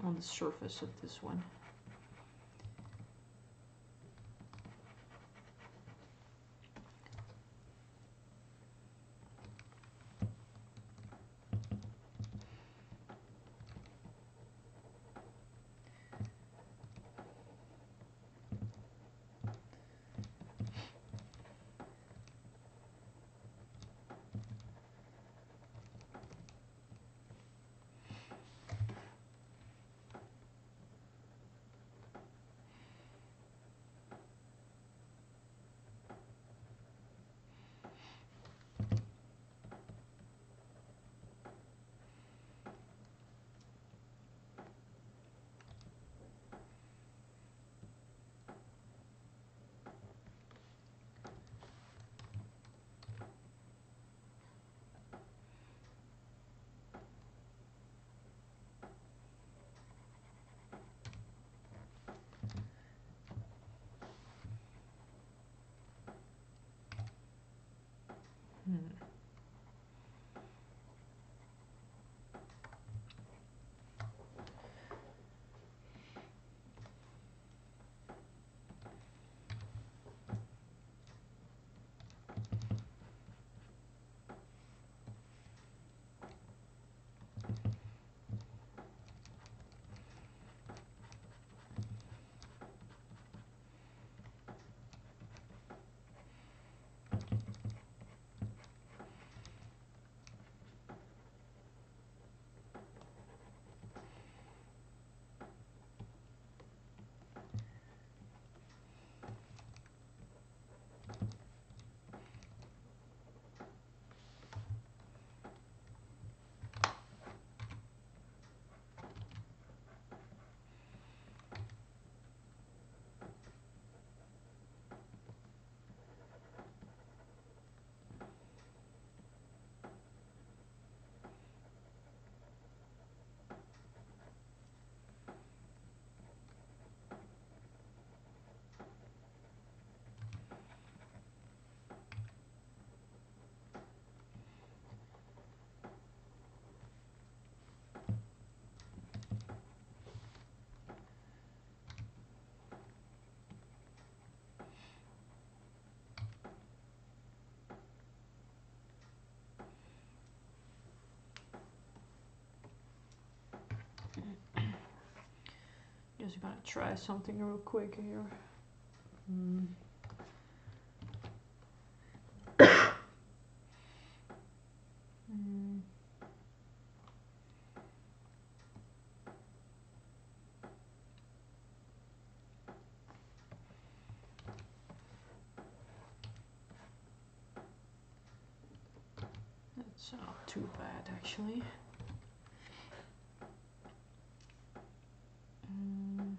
on the surface of this one. Just gonna try something real quick here. Mm. Mm. That's not too bad actually. Mm.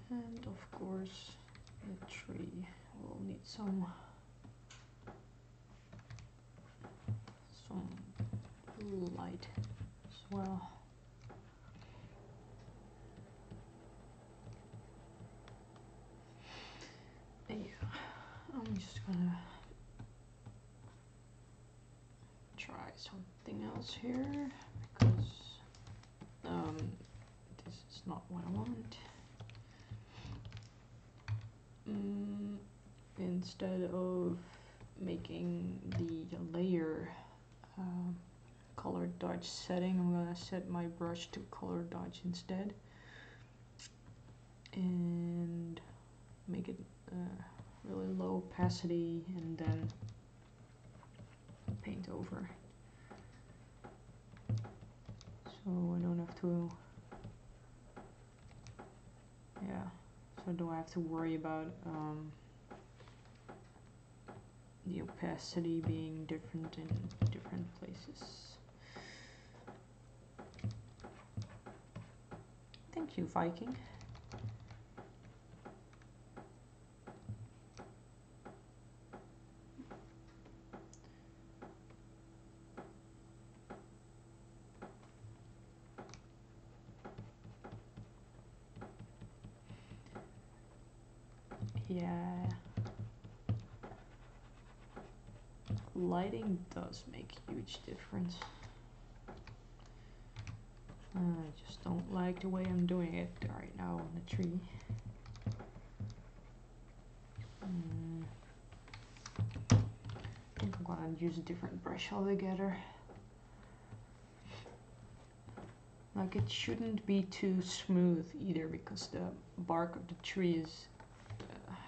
And of course the tree will need some light as well. Yeah, I'm just gonna try something else here because this is not what I want. Instead of making the layer color dodge setting, I'm gonna set my brush to color dodge instead and make it really low opacity and then paint over, so I don't have to, yeah, so I don't have to worry about the opacity being different in different places. Thank you, Viking. Yeah, lighting does make a huge difference. I just don't like the way I'm doing it right now on the tree. I think I'm gonna use a different brush altogether. Like, it shouldn't be too smooth either because the bark of the tree is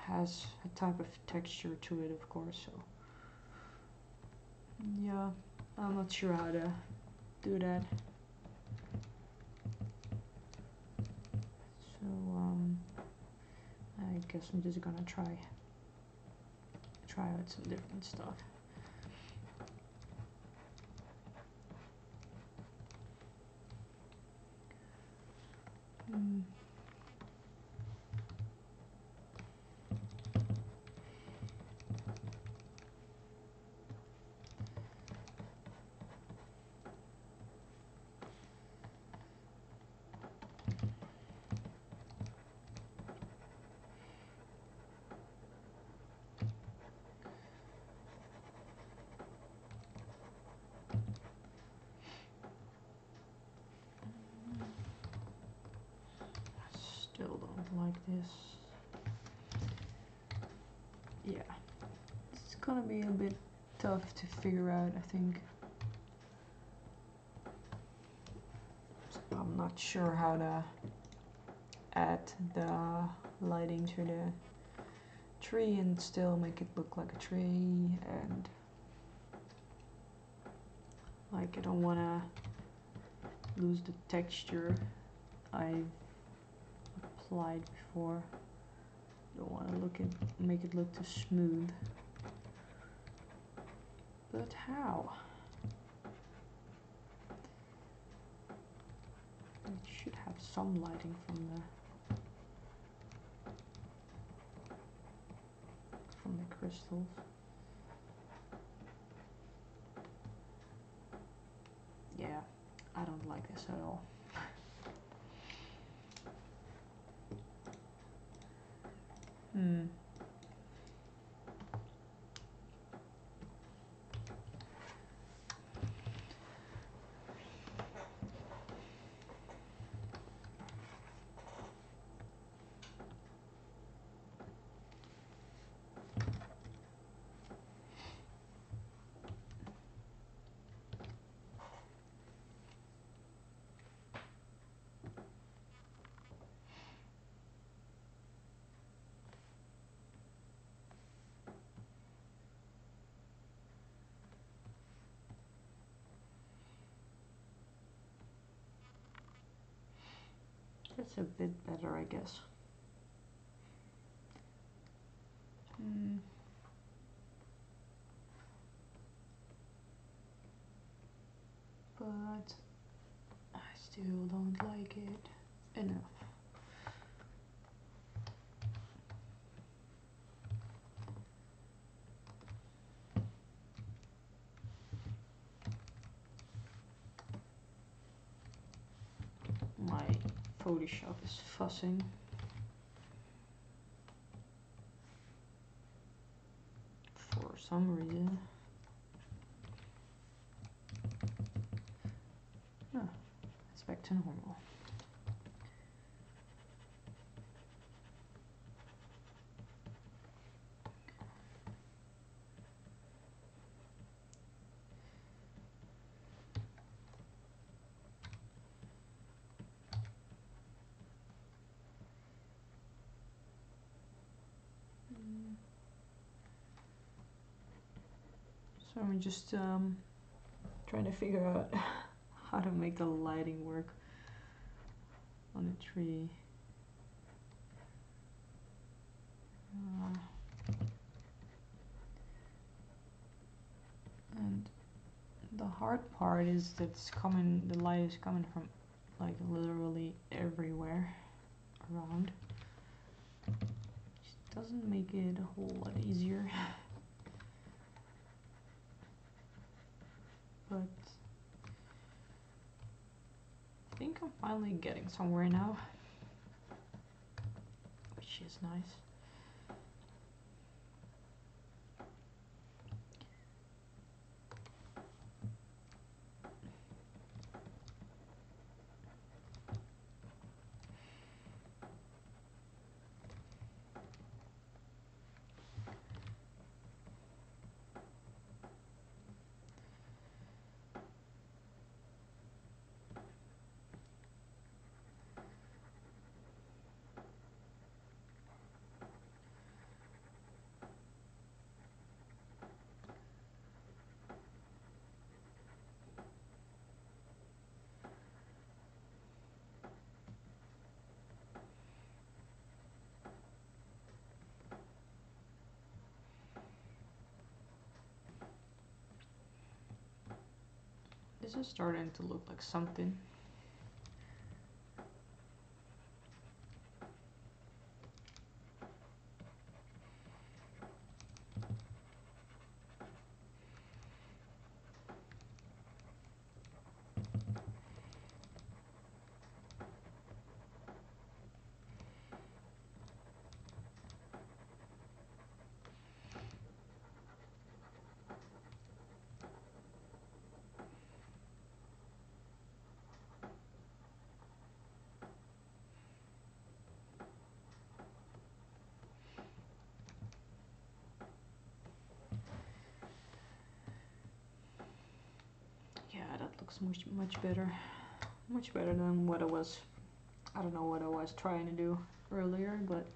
has a type of texture to it, of course, so yeah, I'm not sure how to do that. So I guess I'm just gonna try out some different stuff. Still don't like this. Yeah, it's gonna be a bit tough to figure out, I think. I'm not sure how to add the lighting to the tree and still make it look like a tree, and Like, I don't want to lose the texture I've applied before. Don't want to make it look too smooth. But how? It should have some lighting from the crystals. Yeah, I don't like this at all. That's a bit better, I guess. But I still don't like it enough. My Photoshop is fussing. For some reason. Oh, it's back to normal. So I'm just trying to figure out how to make the lighting work on the tree. And the hard part is that the light is coming from like literally everywhere around. Which doesn't make it a whole lot easier. But I think I'm finally getting somewhere now, which is nice. This is starting to look like something. Yeah, that looks much better. Much better than what I don't know what I was trying to do earlier, but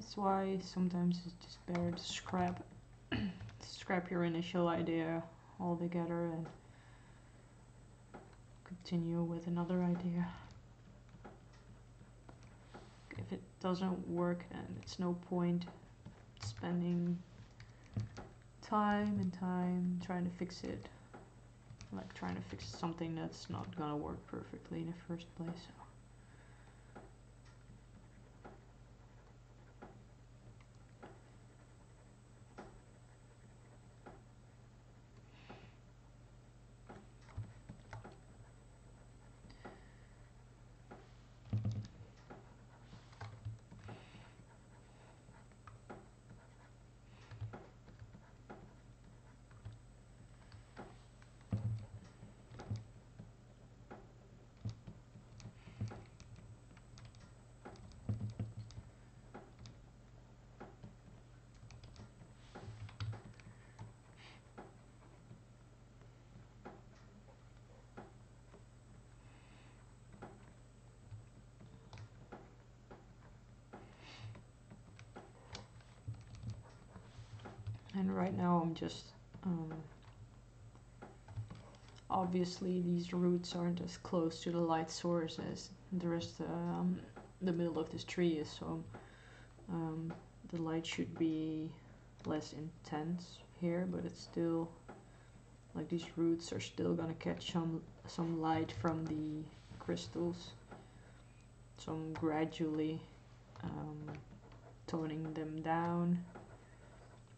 That's why sometimes it's just better to scrap your initial idea altogether and continue with another idea. If it doesn't work, then it's no point spending time and time trying to fix it. Like trying to fix something that's not gonna work perfectly in the first place. And right now I'm just obviously these roots aren't as close to the light source as the rest the middle of this tree is, so the light should be less intense here, but it's still like these roots are still gonna catch some light from the crystals, so I'm gradually toning them down,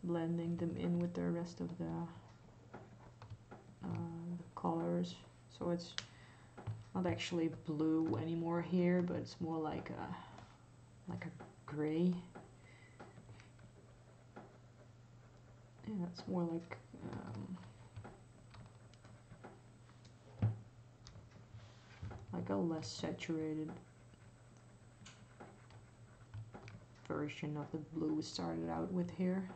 blending them in with the rest of the colors, so it's not actually blue anymore here, but it's more like a gray. Yeah, it's more like a less saturated version of the blue we started out with here.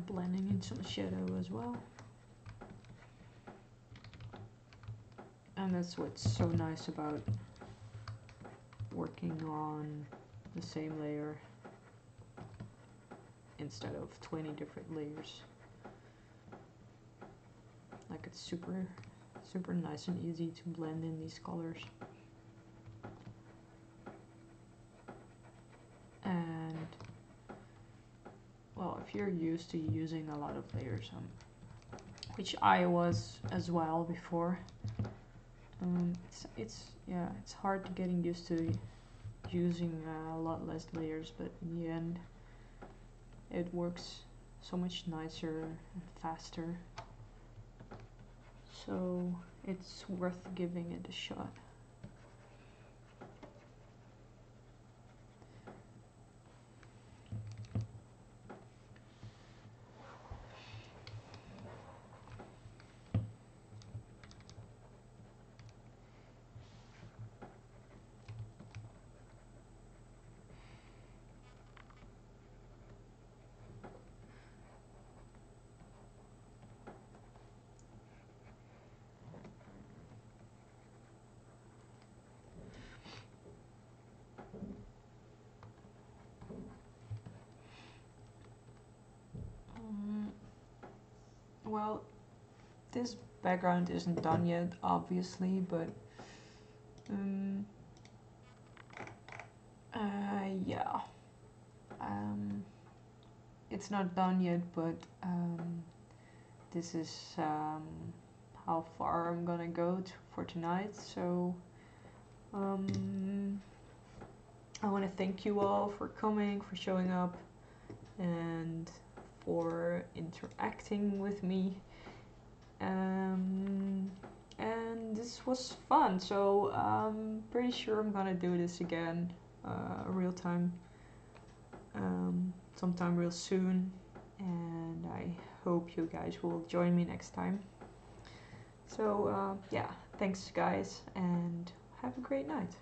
Blending in some shadow as well. And that's what's so nice about working on the same layer instead of 20 different layers. Like it's super nice and easy to blend in these colors. And well, if you're used to using a lot of layers, which I was as well before, it's hard to getting used to using a lot less layers, but in the end it works so much nicer and faster, so it's worth giving it a shot. Well, this background isn't done yet, obviously, but yeah, it's not done yet, but this is how far I'm gonna go for tonight. So I want to thank you all for coming, for showing up, and for interacting with me. And this was fun, so I'm pretty sure I'm gonna do this again real time sometime real soon, and I hope you guys will join me next time. So yeah, thanks guys, and have a great night.